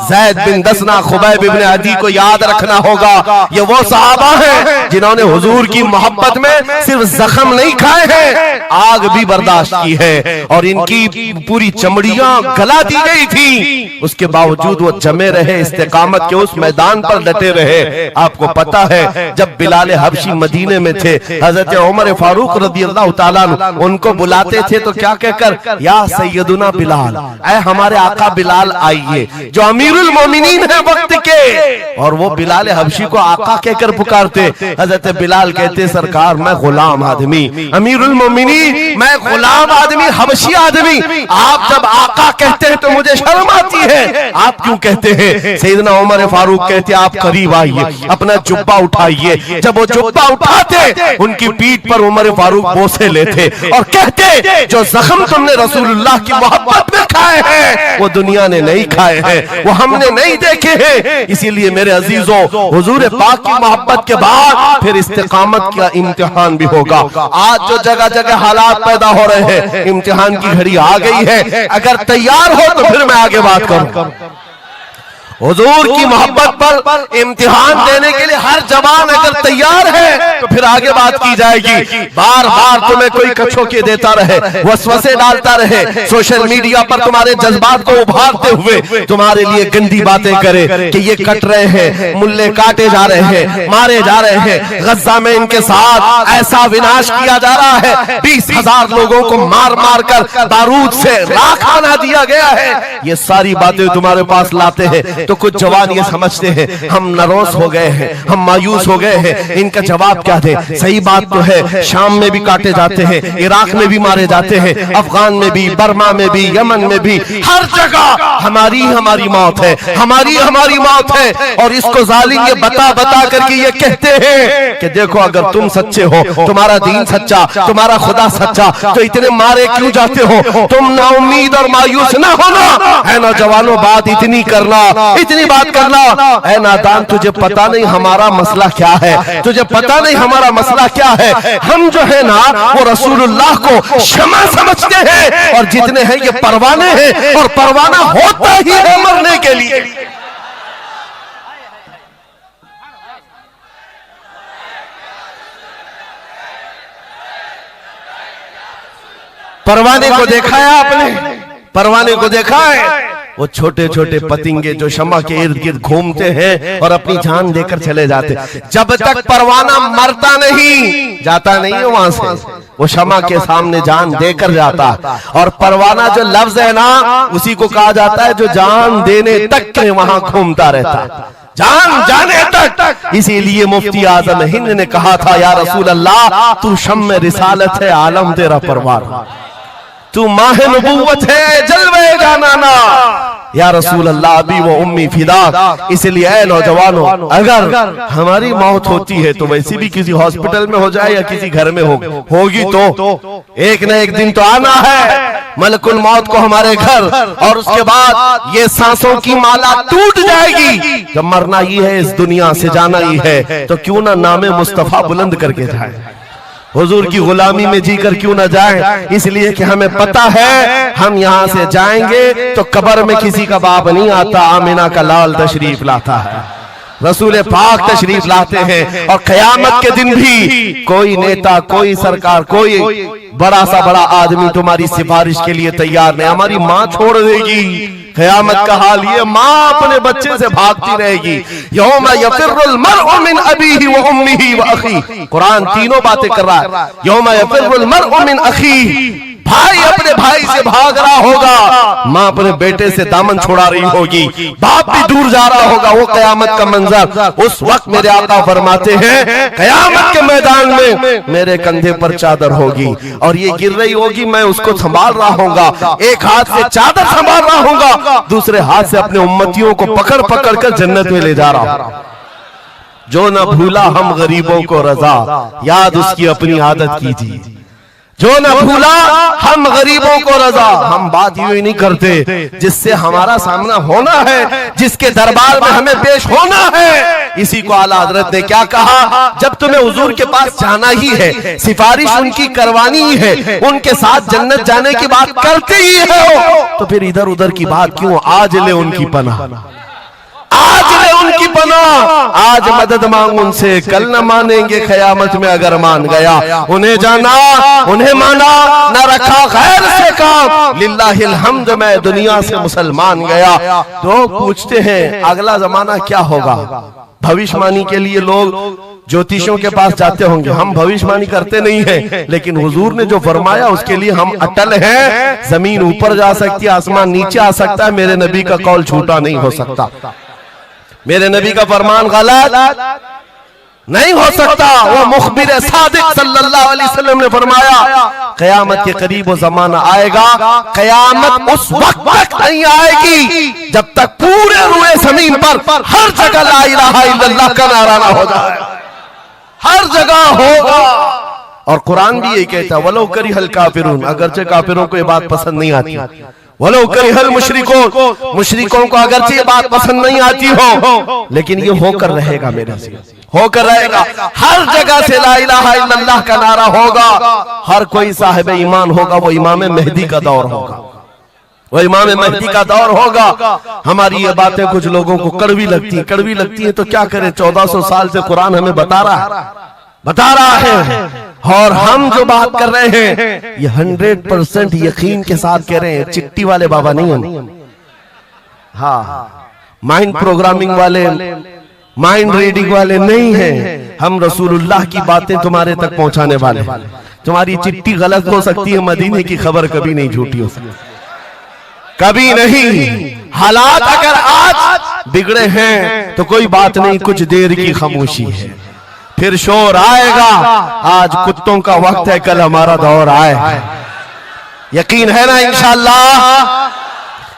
ज़ैद बिन दसना, खुबैब इब्न अदी को याद रखना होगा। ये वो सहाबा हैं जिन्होंने हुजूर की मोहब्बत में सिर्फ जख्म नहीं खाए हैं, आग भी बर्दाश्त की है और इनकी पूरी चमड़ियां गला दी गई थी, उसके बावजूद वो जमे रहे, इस्तिकामत के उस मैदान पर डटे रहे। आपको पता है जब बिलाल हबशी मदीने में थे, हजरत उमर फारूक रज़ियल्लाहु ताला अन्हु उनको बुलाते थे तो क्या कहकर, या सैयदुना बिलाल, ऐ हमारे आका बिलाल आइए, जो अमीरुल मोमिनीन है वक्त के। और वो बिलाल हबशी को आका कहकर पुकारते। हजरत बिलाल कहते, सरकार मैं गुलाम आदमी, अमीरुल मोमिनीन मैं गुलाम आदमी, हबशी आदमी, आप जब आका कहते हैं तो मुझे शर्म आती है, आप क्यों कहते हैं? सैयदना उमर फारूक कहते, आप करीब आइए, अपना जुब्बा उठाइए। जब वो जुब्बा उठाते, उनकी पीठ पर उमर फारूक बोसे लेते और कहते, जो जख्म तुमने रसूलुल्लाह की मोहब्बत में खाए हैं वो दुनिया ने नहीं खाए हैं, वो हमने नहीं देखे हैं। इसीलिए मेरे अजीजों, हुजूर पाक की मोहब्बत के बाद फिर इस्तिकामत का इम्तिहान भी होगा। आज जो जगह जगह हालात पैदा हो रहे हैं, इम्तिहान की घड़ी आ गई है। अगर तैयार हो तो फिर मैं आगे बात करूं। हुजूर की मोहब्बत पर इम्तिहान देने के लिए हर जवान अगर तैयार है तो फिर आगे बात की जाएगी। बार बार तुम्हें कोई कछोके देता रहे, वसवसे डालता रहे, सोशल मीडिया पर तुम्हारे जज्बात को उभारते हुए तुम्हारे लिए गंदी बातें करे कि ये कट रहे हैं, मुल्ले काटे जा रहे हैं, मारे जा रहे हैं, गज्जा में इनके साथ ऐसा विनाश किया जा रहा है, 20,000 लोगों को मार मार कर बारूद से राख बना दिया गया है। ये सारी बातें तुम्हारे पास लाते हैं तो कुछ जवान ये समझते हैं हम नरोस हो गए हैं, हम मायूस हो गए हैं, इनका जवाब क्या दे? सही बात तो है, शाम में भी काटे जाते हैं, इराक में भी मारे जाते हैं, अफगान में भी, बर्मा में भी, यमन में भी, हर जगह हमारी मौत है, हमारी मौत है। और इसको जालिम ये बता बता करके ये कहते हैं कि देखो अगर तुम सच्चे हो, तुम्हारा दीन सच्चा, तुम्हारा खुदा सच्चा, तो इतने मारे क्यों जाते हो? तुम ना उम्मीद और मायूस ना होना है नौजवानों, बात इतनी करना, इतनी बात करना। ऐ नादान, तुझे पता नहीं हमारा मसला क्या है, तुझे पता नहीं हमारा मसला क्या है। हम जो है ना वो रसूलुल्लाह को शमा समझते हैं और जितने हैं ये परवाने हैं और परवाना होता ही है मरने के लिए। परवाने को देखा है आपने? परवाने को देखा है? वो छोटे छोटे पतिंगे जो शमा के इर्द गिर्द घूमते हैं और अपनी जान देकर चले जाते, जब तक परवाना मरता नहीं, जाता नहीं है वहां से, वो शमा के सामने जान देकर जाता। और परवाना जो लफ्ज है ना, उसी को कहा जाता है जो जान देने तक के वहां घूमता रहता, जान जाने तक। इसीलिए मुफ्ती आजम हिंद ने कहा था, या रसूल अल्लाह तू शम्म रिसालत है, आलम तेरा परवाना, तू माह नबूवत है, जलवे जानाना। या रसूल अल्लाह अभी वो उम्मी फिदा। इसलिए ऐ नौजवानों, अगर हमारी मौत होती है तो वैसे भी किसी हॉस्पिटल में हो जाए या किसी घर में होगी तो एक न एक दिन तो आना है मलकुल मौत को हमारे घर, और उसके बाद ये सांसों की माला टूट जाएगी। जब मरना ही है, इस दुनिया से जाना ही है, तो क्यों ना नामे मुस्तफा बुलंद करके जाए, हुजूर की गुलामी में जीकर क्यों ना जाएं? इसलिए कि हमें पता है हम यहाँ से जाएंगे तो कब्र में किसी का बाप नहीं आता, आमिना का लाल तशरीफ लाता है, रसूल पाक तशरीफ लाते हैं। और कयामत के दिन भी कोई नेता, कोई सरकार, कोई बड़ा सा बड़ा आदमी तुम्हारी सिफारिश के लिए तैयार नहीं। हमारी माँ छोड़ देगी, कयामत का हाल ये, माँ अपने बच्चे से भागती रहेगी। यौमा यफिर्रुल मर्उ मिन अबीही व उम्मिही व अखीही, कुरान तीनों बातें कर रहा है। यौमा यफिर्रुल मर्उ मिन अखीही, भाई अपने भाई से भाग रहा होगा, माँ अपने बेटे से दामन छुड़ा रही होगी, बाप भी दूर जा रहा होगा। वो कयामत का मंजर, उस वक्त मेरे आका फरमाते हैं कयामत के मैदान में मेरे कंधे पर चादर होगी और ये गिर रही होगी, मैं उसको संभाल रहा होगा, एक हाथ से चादर संभाल रहा होगा, दूसरे हाथ से अपने उम्मतियों को पकड़ पकड़ कर जन्नत में ले जा रहा होगा। जो न भूला हम गरीबों को रजा, याद उसकी अपनी आदत कीजिए। जो न भूला हम गरीबों को रजा। हम बात यूं ही नहीं करते, जिससे हमारा सामना होना है, जिसके दरबार में हमें पेश होना है। इसी को आला हजरत ने क्या कहा, जब तुम्हें हुजूर के पास जाना ही है, सिफारिश उनकी करवानी ही है, उनके साथ जन्नत जाने की बात करते ही हो, तो फिर इधर उधर की बात क्यों। आज ले उनकी पनाह, आज ले उनकी पनाह, आज मदद मांग उनसे, कल न मानेंगे क़यामत में अगर मान गया। उन्हें जाना, उन्हें माना, न रखा गैर से काम, लिल्लाहिल हम्द मैं दुनिया से मुसलमान गया। तो पूछते हैं अगला जमाना क्या होगा। भविष्यवाणी के लिए लोग ज्योतिषियों के पास जाते होंगे, हम भविष्यवाणी करते नहीं हैं, लेकिन हुजूर ने जो फरमाया उसके लिए हम अटल हैं। जमीन ऊपर जा सकती है, आसमान नीचे आ सकता है, मेरे नबी का कौल झूठा नहीं हो सकता, मेरे नबी का फरमान गलत नहीं हो सकता। वो मुखबिर सादिक सल्लल्लाहु अलैहि वसल्लम ने फरमाया क़यामत के करीब वो जमाना आएगा, क़यामत उस वक्त तक नहीं आएगी जब तक पूरे रुए जमीन पर हर जगह ला इलाहा इल्लल्लाह का नारा ना हो जाए, हर जगह होगा। और कुरान भी यही कहता है, वलो करिहल काफिरून, अगरचे काफिरों को ये बात पसंद नहीं आती, वलो करिहल मुशरिकून, मुशरिकों को अगरचे ये बात पसंद नहीं आती हो, लेकिन ये होकर रहेगा, मेरे से होकर रहेगा। हर जगह से ला इलाहा इल्लल्लाह का नारा होगा, हर कोई साहिब ईमान होगा, वो इमाम मेहदी का दौर होगा, वो इमाम मेहदी का दौर होगा। हमारी ये बातें कुछ लोगों को कड़वी लगती है, तो क्या करें, 1400 साल से कुरान हमें बता रहा है। और हम जो बात कर रहे हैं ये 100% यकीन के साथ कह रहे हैं, चिट्ठी वाले बाबा नहीं हैं, हाँ माइंड प्रोग्रामिंग वाले, माइंड रीडिंग वाले नहीं हैं। हम रसूलुल्लाह की बातें तुम्हारे तक पहुंचाने वाले। तुम्हारी चिट्ठी गलत हो सकती है, मदीने की खबर कभी नहीं झूठी हो सकती, कभी नहीं। हालात अगर आज बिगड़े हैं तो कोई बात नहीं, कुछ देर की खामोशी है, फिर शोर आएगा। आज कुत्तों का वक्त है, कल हमारा दौर आए। यकीन है ना इंशाअल्लाह,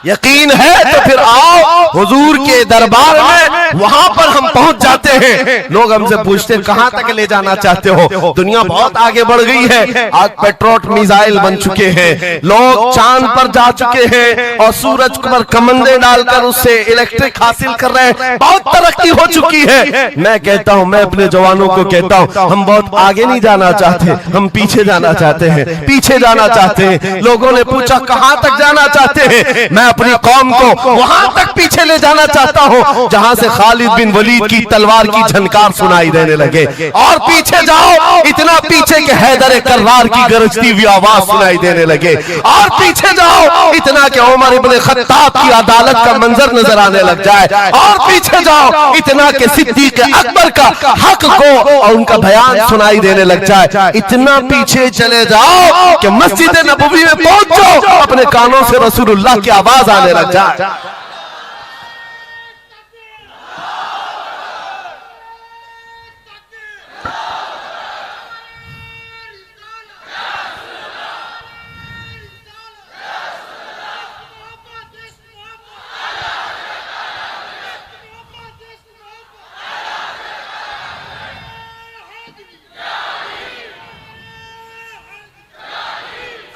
यकीन है तो फिर आओ हुजूर के दरबार में, वहां पर हम पहुंच जाते हैं। लोग हमसे पूछते हैं कहां तक ले जाना चाहते हो। दुनिया बहुत आगे बढ़ गई है, आज पेट्रोल मिसाइल बन चुके हैं, लोग चांद पर जा चुके हैं और सूरज पर कमंदे डालकर उससे इलेक्ट्रिक हासिल कर रहे हैं, बहुत तरक्की हो चुकी है। मैं कहता हूं, मैं अपने जवानों को कहता हूं, हम बहुत आगे नहीं जाना चाहते, हम पीछे जाना चाहते हैं, पीछे जाना चाहते हैं। लोगों ने पूछा कहां तक जाना चाहते हैं, मैं अपनी कौम को वहां तक पीछे ले जाना चाहता हूं जहां से खालिद बिन वलीद की तलवार की झनकार सुनाई देने लगे। और पीछे जाओ, इतना पीछे के हैदर कर्रार की गरजती हुई आवाज सुनाई देने लगे। और पीछे जाओ, इतना कि उमर इब्ने खत्ताब की अदालत का मंजर नजर आने लग जाए। और पीछे जाओ, इतना कि सिद्दीक अकबर का हक को और उनका बयान सुनाई देने लग जाए। इतना पीछे चले जाओ कि मस्जिद नबवी में पहुंचो, अपने कानों से रसूलुल्लाह की आवाज आने लग जाए।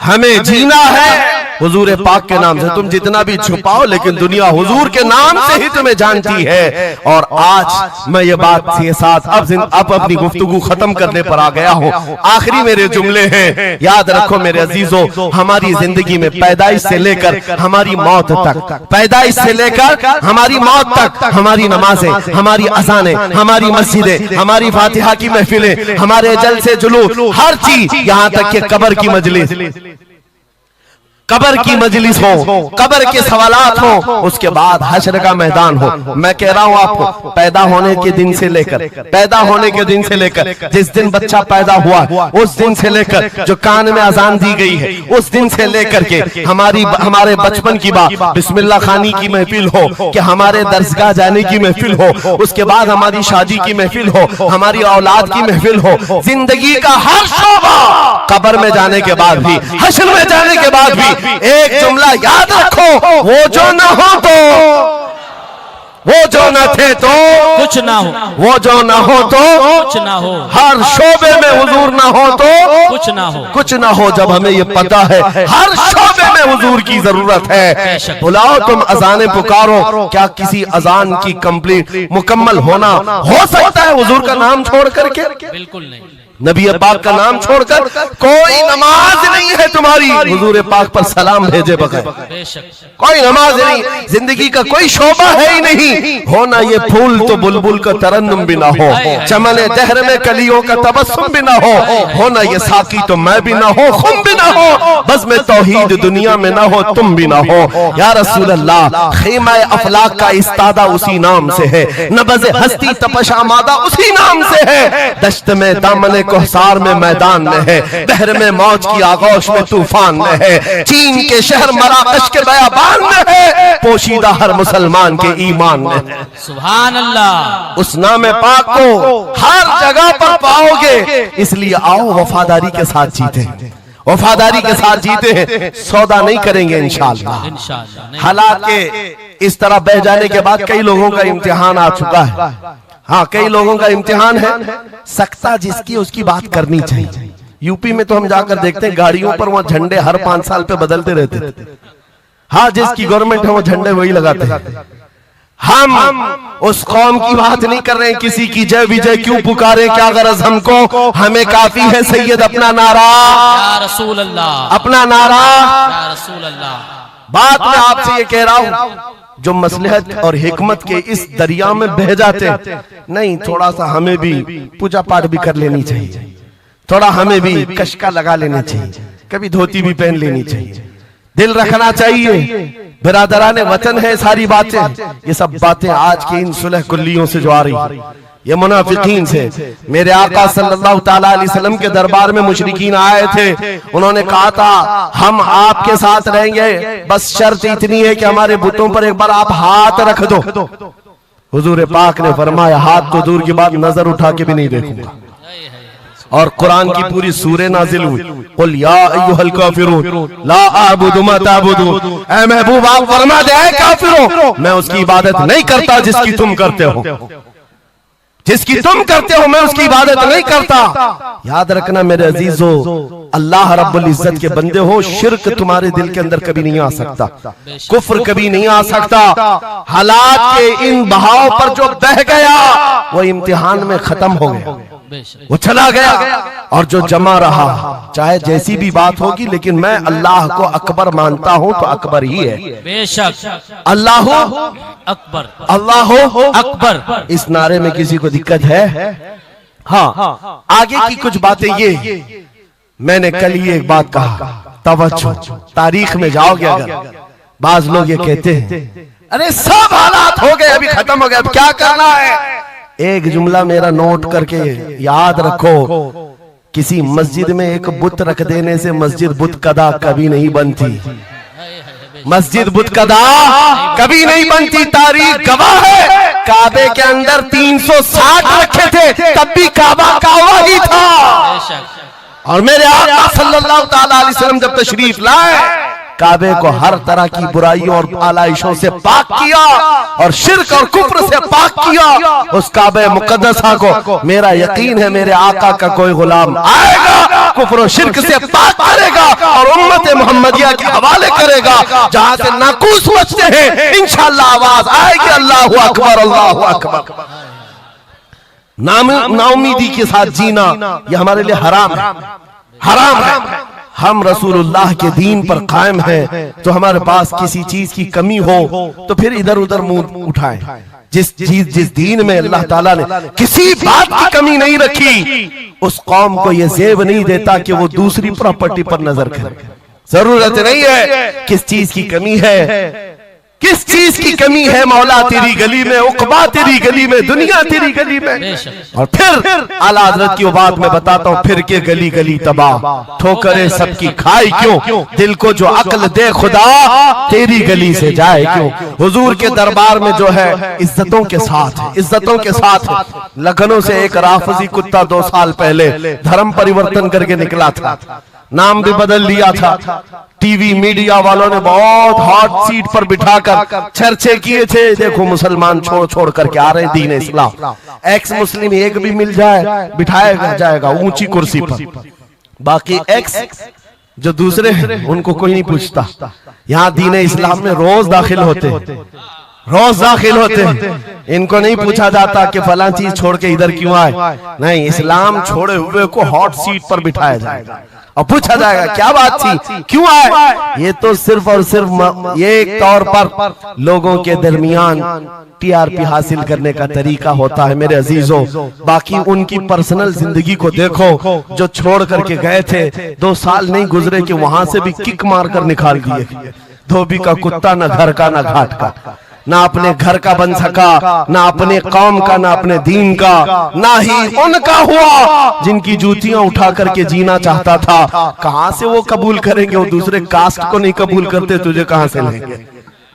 हमें जीना है हुजूर पाक के नाम से। तुम जितना भी छुपाओ, लेकिन दुनिया हुजूर के नाम से ही तुम्हें जानती है। और आज मैं ये बात के साथ अब अपनी गुफ्तगू खत्म करने पर आ गया हूँ। आखिरी मेरे जुमले हैं, याद रखो मेरे अजीजों, हमारी जिंदगी में पैदाइश से लेकर हमारी मौत तक, पैदाइश से लेकर हमारी मौत तक, हमारी नमाजें, हमारी अज़ानें, हमारी मस्जिदें, हमारी फातिहा की महफिलें, हमारे जलसे जुलूस, हर चीज, यहाँ तक कि कब्र की मजलिस, कब्र की मजलिस हो, कब्र के सवालात हो, उसके बाद हश्र का मैदान हो। मैं कह रहा हूं आपको, पैदा होने के दिन से लेकर, पैदा होने के दिन से लेकर, जिस दिन बच्चा पैदा हुआ उस दिन से लेकर, जो कान में अजान दी गई है उस दिन से लेकर के हमारे बचपन की बात, बिस्मिल्लाह खानी की महफिल हो, कि हमारे दरसगाह जाने की महफिल हो, उसके बाद हमारी शादी की महफिल हो, हमारी औलाद की महफिल हो, जिंदगी का हर शोबा, कब्र में जाने के बाद भी, हश्र में जाने के बाद भी एक जुमला याद रखो, वो जो न हो तो वो जो न थे तो
कुछ ना हो,
वो जो न हो तो
कुछ ना हो,
हर शोबे में हुजूर ना हो तो
कुछ ना हो,
कुछ ना हो। जब हमें ये पता है हर शोबे में हुजूर की जरूरत है, बुलाओ तुम अजाने पुकारो। क्या किसी अजान की कंप्लीट मुकम्मल होना हो सकता है हुजूर का नाम छोड़ करके?
बिल्कुल नहीं।
नबी पाक का नाम छोड़कर कोई नमाज नहीं है तुम्हारी हुजूर पाक पर सलाम भेजे बगैर। कोई नमाज नहीं, जिंदगी का कोई शोबा है ही नहीं। होना ये फूल तो बुलबुल का तरन्नुम भी ना हो, चमने दहर में कलियों का तबस्सुम भी ना हो। होना ये साकी तो मैं भी ना हो, खुम भी ना हो, बस में तौहीद दुनिया में ना हो, तुम भी ना हो। या रसूल अल्लाह, खीमा अफलाक का इस्तादा उसी नाम से है, नबज़ हस्ती तपश आमादा उसी नाम से है। दश्त में दामन कोहसार में मैदान में है, बहर में मौज की आगोश में तूफान में है, चीन के शहर मराकश के बयाबान में है, पोशीदा हर मुसलमान के ईमान में है।
सुभान अल्लाह।
उस नाम पाक को हर जगह पर पाओगे, इसलिए आओ वफादारी के साथ जीते, वफादारी के साथ जीते हैं, सौदा नहीं करेंगे इंशाअल्लाह। हालात के इस तरह बह जाने के बाद कई लोगों का इम्तिहान आ चुका है। हाँ, कई लोगों का इम्तिहान है, सख्ता जिसकी उसकी बात करनी चाहिए। यूपी में तो हम जाकर देखते हैं गाड़ियों पर वहां झंडे हर 5 साल पे बदलते रहते थे। हाँ, जिसकी गवर्नमेंट है वो झंडे वही लगाते हैं। हम उस कौम की बात नहीं कर रहे हैं, किसी की जय विजय क्यों पुकारे, क्या गरज हमको, हमें काफी है सैयद अपना नारा,
या रसूल अल्लाह,
अपना नारा,
या रसूल अल्लाह।
बात मैं आपसे ये कह रहा हूं, जो मसलहत और हिकमत के इस दरिया में बह जाते नहीं, थोड़ा सा हमें भी पूजा पाठ भी कर लेनी चाहिए, थोड़ा हमें भी कशका लगा लेना चाहिए, कभी धोती भी पहन लेनी चाहिए, दिल रखना चाहिए। बिरादराने वतन है सारी बातें, ये सब बातें आज की इन सुलह कुल्लियों से जो आ रही, ये मुनाफिकीन से। मेरे आका सल्लल्लाहु ताला अलैहि वसल्लम के दरबार में मुशरिकीन आए थे, उन्होंने कहा था हम आपके साथ रहेंगे, बस शर्त इतनी है कि हमारे बुतों पर एक बार आप हाथ रख दो। हुजूर पाक ने फरमाया हाथ तो दूर की बात, नजर उठा के भी नहीं देखूंगा। और कुरान की पूरी सूरह नाजिल हुई, कुल या अय्युहल काफिरून ला अअबुदु मा ताबुदून। ऐ महबूब आप फरमा दे ऐ काफिरों, मैं उसकी इबादत नहीं करता जिसकी तुम करते हो, जिसकी तुम करते हो मैं उसकी इबादत नहीं करता। याद रखना मेरे अजीजों, अल्लाह रब्बुल इज्जत के बंदे हो, शिर्क तुम्हारे दिल के अंदर कभी नहीं आ सकता, कुफ्र कभी नहीं आ सकता। हालात के इन बहाव पर जो बह गया वो इम्तिहान में खत्म हो गया, वो चला गया, और जो जमा रहा चाहे जैसी भी बात होगी, लेकिन मैं अल्लाह को अकबर मानता हूं तो अकबर ही है।
बेशक
अल्लाह
अकबर,
अल्लाह
अकबर।
इस नारे में किसी को दिक्कत है? हाँ, आगे की कुछ बातें ये, मैंने कल ही एक बात कहा, तवज्जो, तारीख में जाओगे अगर, बाज लोग ये कहते हैं अरे सब हालात हो गए, अभी खत्म हो गया, अब क्या करना है। एक जुमला मेरा नोट करके याद रखो, किसी मस्जिद में एक बुत रख देने से मस्जिद बुत कदा कभी नहीं बनती, मस्जिद बुत कदा कभी नहीं बनती। तारीख गवाह है, काबे के अंदर 360 रखे थे, तब भी काबा काबा ही था। और मेरे आका सल्लल्लाहु ताला अलैहि वसल्लम जब तशरीफ लाए, काबे को हर तरह की बुराइयों और आलाइशों से पाक किया और शिर्क और कुफ्र से पाक किया। उस काबे मुकद्दसा को मेरा यकीन है मेरे आका का कोई गुलाम आएगा, कुफ्र और शिर्क से पाक करेगा और उम्मत मोहम्मदिया के हवाले करेगा। जहां से नाकूस मचते हैं इंशाअल्लाह आवाज आएगी अल्लाहु अकबर, अल्लाहु अकबर। नाउमीदी के साथ जीना यह हमारे लिए हराम है, हराम है। हम रसूलुल्लाह के दीन पर कायम हैं, तो हमारे पास किसी चीज की कमी हो तो फिर इधर उधर मुंह उठाएं। जिस दीन में अल्लाह ताला ने किसी बात की कमी नहीं रखी, उस कौम को यह जेब नहीं देता कि वो दूसरी प्रॉपर्टी पर नजर करे। जरूरत नहीं है किस चीज की कमी है, किस चीज की कमी है। मौला तेरी गली में, उकबा तेरी गली में, दुनिया तेरी गली में। और फिर आला हज़रत की बात मैं बताता हूँ, फिर के गली गली तबाह, ठोकरे सबकी खाई क्यों, दिल को जो अक्ल दे खुदा तेरी गली से जाए क्यों। हुजूर के दरबार में जो है इज्जतों के साथ, इज्जतों के साथ। लखनऊ से एक राफजी कुत्ता 2 साल पहले धर्म परिवर्तन करके निकला था, नाम भी बदल लिया था। टीवी मीडिया वालों ने बहुत हॉट सीट पर बिठाकर चर्चे किए थे, देखो मुसलमान छोड़ छोड़ करके आ रहे हैं दीन इस्लाम, एक्स मुस्लिम एक भी मिल जाए बिठाया जाएगा ऊंची कुर्सी पर, बाकी एक्स जो दूसरे हैं उनको कोई नहीं पूछता। यहाँ दीन इस्लाम में रोज दाखिल होते हैं, इनको नहीं पूछा जाता कि फलां चीज छोड़ के इधर क्यों आए, नहीं, इस्लाम छोड़े हुए को हॉट सीट पर बिठाया जाएगा और पूछा जाएगा क्या बात थी, क्यों आए। ये तो सिर्फ और सिर्फ ये एक तौर पर लोगों के दरमियान टीआरपी हासिल करने का तरीका होता है मेरे अजीजों। बाकी उनकी पर्सनल जिंदगी को देखो, जो छोड़ करके गए थे 2 साल नहीं गुजरे कि वहां से भी किक मार कर निकाल दिए। धोबी का कुत्ता, न घर का न घाट का, ना अपने घर का बन सका, ना अपने कौम का, ना अपने दीन का, ना ही उनका हुआ जिनकी जूतियां उठा करके जीना चाहता था। कहां से वो कबूल करेंगे, वो दूसरे कास्ट को नहीं कबूल करते, तुझे कहां से लेंगे,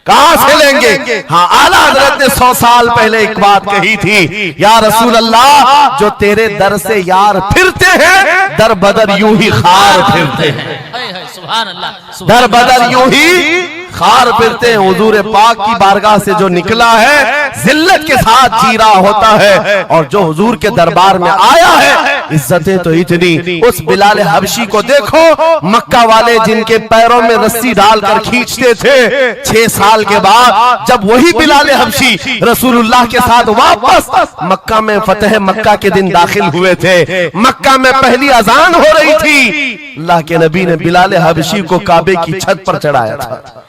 कहां से लेंगे। हाँ, आला हजरत ने 100 साल पहले एक बात कही थी, या रसूल अल्लाह, जो तेरे दर से यार फिरते हैं दर बदर यूं ही खार फिरते हैं,
सुभान अल्लाह,
दर बदर यूं ही खार फिरते हैं। हुजूर पाक की बारगाह से जो निकला है जिल्लत के साथ जी रहा होता है, और जो हुजूर के दरबार में आया है इज्जतें तो इतनी। उस बिलाल हबशी को देखो, मक्का वाले जिनके पैरों में रस्सी डालकर खींचते थे, 6 साल के बाद जब वही बिलाल हबशी रसूलुल्लाह के साथ वापस मक्का में फतेह मक्का के दिन दाखिल हुए थे, मक्का में पहली अजान हो रही थी, अल्लाह के नबी ने बिलाल हबशी को काबे की छत पर चढ़ाया था,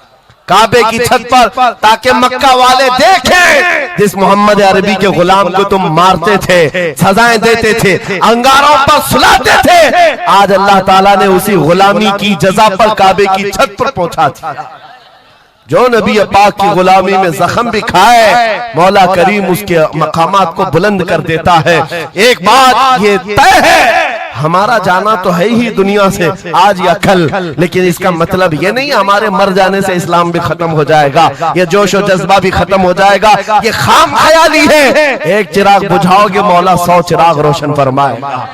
काबे की छत पर, ताकि मक्का वाले देखें जिस मोहम्मद अरबी के गुलाम को तुम मारते थे, सजाएं देते थे, अंगारों पर सुलाते थे, आज अल्लाह ताला ने उसी गुलामी की जजा पर काबे की छत पर पहुंचा था। जो नबी पाक की गुलामी में जख्म भी खाए, मौला करीम उसके मकामात को बुलंद कर देता है। एक बात ये तय है, हमारा जाना तो है ही दुनिया से आज या कल, लेकिन इसका मतलब ये नहीं हमारे मर जाने से इस्लाम भी खत्म हो जाएगा, ये जोश और जज्बा भी खत्म हो जाएगा। ये खाम ख्याली है। एक चिराग बुझाओगे मौला 100 चिराग रोशन फरमाएगा।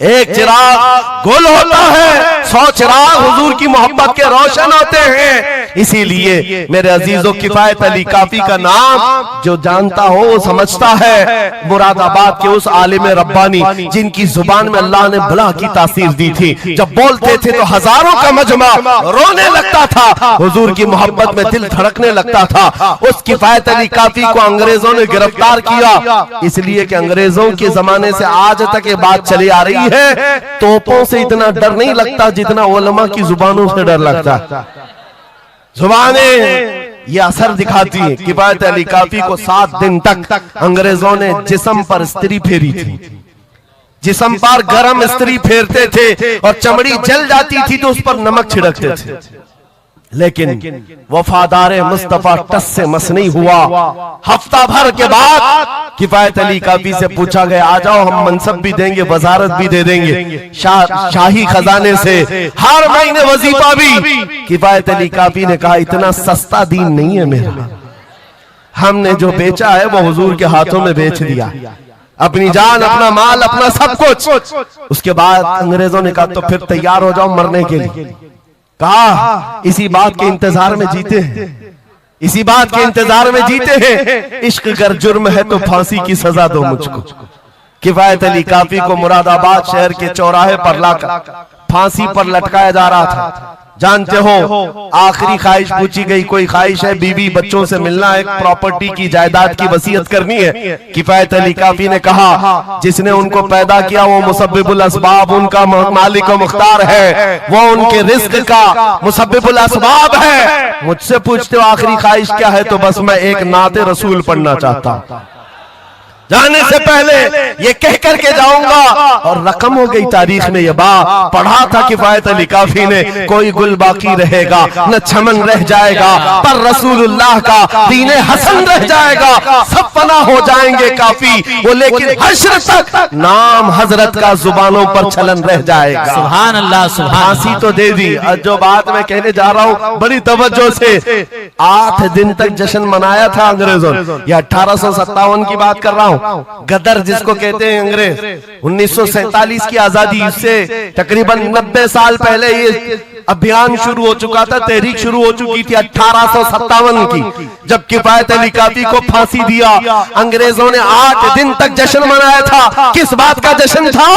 एक चिराग गुल होता है, 100 चिराग हुजूर की मोहब्बत के रोशन होते हैं। इसीलिए मेरे अजीजों, किफायत अली काफी का नाम जो जानता हो वो समझता है। मुरादाबाद के उस आलिम रब्बानी जिनकी जुबान में अल्लाह ने भला की तासीर दी थी, जब बोलते थे तो हजारों का मजमा रोने लगता था, हुजूर की मोहब्बत में दिल धड़कने लगता था। उस किफायत अली काफी को अंग्रेजों ने गिरफ्तार किया, इसलिए कि अंग्रेजों के जमाने से आज तक ये बात चली आ रही है, तोपों से इतना डर नहीं लगता जितना उलमा की जुबानों से डर लगता। जुबानें ये असर दिखाती है। किफायत अली काफी को 7 दिन तक अंग्रेजों ने जिस्म पर स्त्री फेरी थी, जिस्म पर गरम स्त्री फेरते थे और चमड़ी जल जाती थी तो उस पर नमक छिड़कते थे, लेकिन वफादार मुस्तफा टस से मस नहीं हुआ। हफ्ता भर के बाद किफायत अली काफी से पूछा गया, आ जाओ हम मनसब भी देंगे, वजारत भी दे देंगे, शाही खजाने से हर महीने वजीफा भी। किफायत अली काफी ने कहा, इतना सस्ता दीन नहीं है मेरा, हमने जो बेचा है वो हुजूर के हाथों में बेच दिया, अपनी जान, अपना माल, अपना सब कुछ। उसके बाद अंग्रेजों ने कहा तो फिर तैयार हो जाओ मरने के लिए। कहा इसी बात के इंतजार में जीते हैं, इसी बात के इंतजार में जीते हैं, इश्क कर जुर्म है तो फांसी की सजा दो मुझको। किफायत अली काफी को मुरादाबाद शहर के चौराहे पर लाकर फांसी पर लटकाया जा रहा था। जानते हो आखिरी ख्वाहिश पूछी गई, कोई ख्वाहिश है? बीवी बच्चों से मिलना, एक प्रॉपर्टी की जायदाद की वसीयत करनी है। किफायत अली काफी ने कहा, जिसने उनको पैदा किया वो मुसब्बिबुल असबाब, उनका मालिक व मुख्तार है, वो उनके रिस्क का मुसब्बिबुल असबाब है। मुझसे पूछते हो आखिरी ख्वाहिश क्या है, तो बस मैं एक नाते रसूल पढ़ना चाहता हूं, जाने से पहले ये कह करके जाऊंगा। और रकम हो गई तारीख में, ये बात पढ़ा था किफायत अली काफी ने, कोई गुल बाकी रहेगा न चमन रह जाएगा, पर रसूलुल्लाह का दीने हसन रह जाएगा, सब फना हो जाएंगे काफी वो, लेकिन हश्र तक नाम हजरत का जुबानों पर चलन रह जाएगा।
सुभान अल्लाह, सुभान।
फांसी तो दे दी। जो बात मैं कहने जा रहा हूँ बड़ी तवज्जो से, 8 दिन तक जश्न मनाया था अंग्रेजों ने, यह 1857 की बात कर रहा हूँ, हूँ। गदर जिसको कहते हैं अंग्रेज, 1947 की आजादी से तकरीबन 90 साल पहले ये अभियान शुरू हो चुका था, तहरीक शुरू हो चुकी थी 1857 की, जब किफायत अली काफी को फांसी दिया। अंग्रेजों ने 8 दिन तक जश्न मनाया था। किस बात का जश्न था?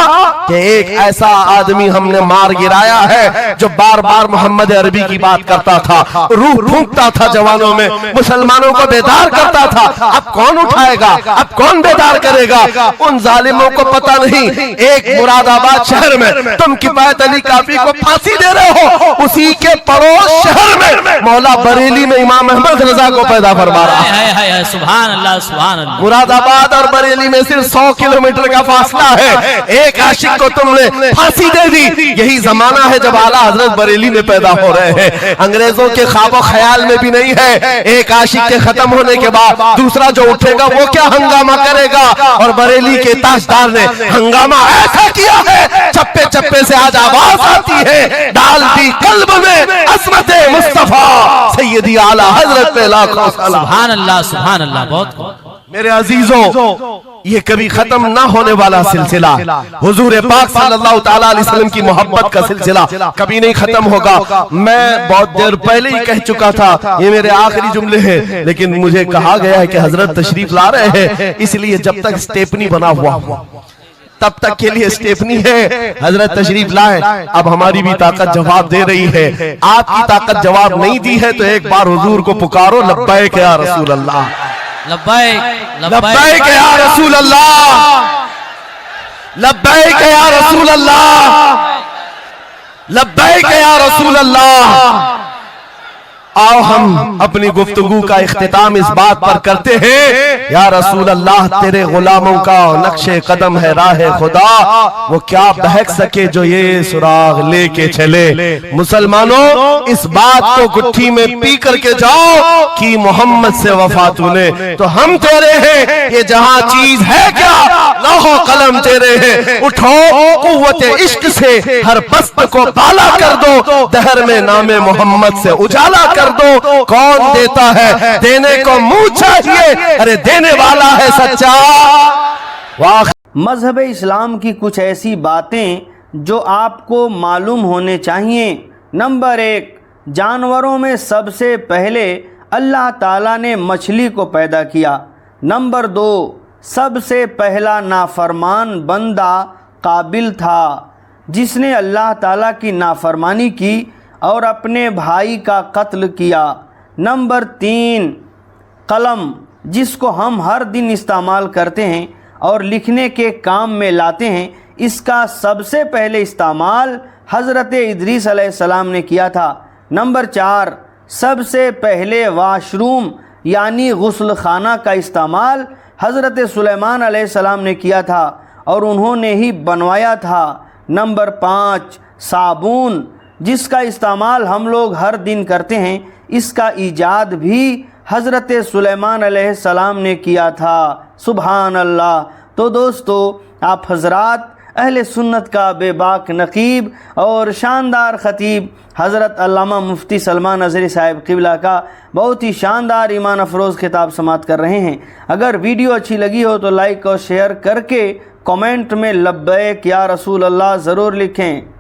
कि एक ऐसा आदमी हमने मार गिराया है जो बार बार मोहम्मद अरबी की बात करता था, रूह फूंकता था जवानों में, मुसलमानों को बेदार करता था। अब कौन उठाएगा, अब कौन बेदार करेगा? उन जालिमों को पता नहीं, एक मुरादाबाद शहर में तुम किफायत अली काफी को फांसी दे रहे हो, उसी के पड़ोस शहर में मौला बरेली में इमाम अहमद रजा को पैदा फरमा रहा है।
सुभान अल्लाह, सुभान अल्लाह।
मुरादाबाद और बरेली में सिर्फ 100 किलोमीटर का फासला है। एक आशिक को तुमने फांसी दे दी। यही जमाना है जब आला हजरत बरेली में पैदा हो रहे हैं। अंग्रेजों के ख्वाबो ख्याल में भी नहीं है एक आशिक के खत्म होने के बाद दूसरा जो उठेगा वो क्या हंगामा करेगा। और बरेली के ताजदार ने हंगामा ऐसा किया है, चप्पे चप्पे से आज आवाज आती है, डाल दी कल्ब में अज़मत मुस्तफा सैयदी आला हजरत पे लाखों सलाम।
सुभान अल्लाह, सुभान अल्लाह। बहुत
मेरे अजीजों, ये कभी खत्म ना होने वाला सिलसिला, हुजूर पाक सल्लल्लाहु तआला अलैहि वसल्लम की मोहब्बत का सिलसिला कभी नहीं खत्म होगा। मैं बहुत देर पहले ही कह चुका था, ये मेरे आखिरी जुमले हैं, लेकिन मुझे कहा गया है कि हजरत तशरीफ ला रहे हैं, इसलिए जब तक स्टेपनी बना हुआ तब तक के लिए स्टेपनी है। हजरत तशरीफ लाए, अब हमारी भी ताकत जवाब दे रही है। आपकी ताकत जवाब नहीं दी है तो एक बार हुजूर को पुकारो, लब्बैक या रसूल अल्लाह,
लब्बैक
लब्बैक या रसूल अल्लाह, लब्बैक या रसूल अल्लाह, लब्बैक या रसूल अल्लाह। आओ हम अपनी गुफ्तगू का इख्तिताम इस बात पर करते हैं, या रसूल अल्लाह तेरे गुलामों का नक्शे कदम है राह खुदा, वो क्या बहक सके जो ये सुराग लेके चले। मुसलमानों, इस बात को गुट्ठी में पी करके जाओ कि मोहम्मद से वफा तूने तो हम तेरे हैं, ये जहां चीज है क्या लौहो कलम तेरे हैं। उठो कुव्वत इश्क से हर बस्त को बाला कर दो, दहर में नामे मोहम्मद से उजाला कर दो। कौन देता है, देने को मुंह चाहिए, अरे देने वाला है सच्चा। वाह।
मज़हब इस्लाम की कुछ ऐसी बातें जो आपको मालूम होने चाहिए। नंबर 1, जानवरों में सबसे पहले अल्लाह ताला ने मछली को पैदा किया। नंबर 2, सबसे पहला नाफरमान बंदा काबिल था, जिसने अल्लाह ताला की नाफरमानी की और अपने भाई का कत्ल किया। नंबर 3, कलम, जिसको हम हर दिन इस्तेमाल करते हैं और लिखने के काम में लाते हैं, इसका सबसे पहले इस्तेमाल हज़रत इदरीस अलैहिस्सलाम ने किया था। नंबर 4, सबसे पहले वाशरूम यानी गुस्ल खाना का इस्तेमाल हज़रत सुलेमान अलैहिस्सलाम ने किया था और उन्होंने ही बनवाया था। नंबर 5, साबुन, जिसका इस्तेमाल हम लोग हर दिन करते हैं, इसका ईजाद भी हज़रत सुलेमान अलैहिस्सलाम ने किया था। सुभान अल्लाह। तो दोस्तों, आप हज़रात अहले सुन्नत का बेबाक नकीब और शानदार ख़तीब हज़रत अल्लामा मुफ्ती सलमान अज़हरी साहिब क़िबला का बहुत ही शानदार ईमान अफरोज़ खिताब समात कर रहे हैं। अगर वीडियो अच्छी लगी हो तो लाइक और शेयर करके कमेंट में लब्बैक या रसूल अल्लाह ज़रूर लिखें।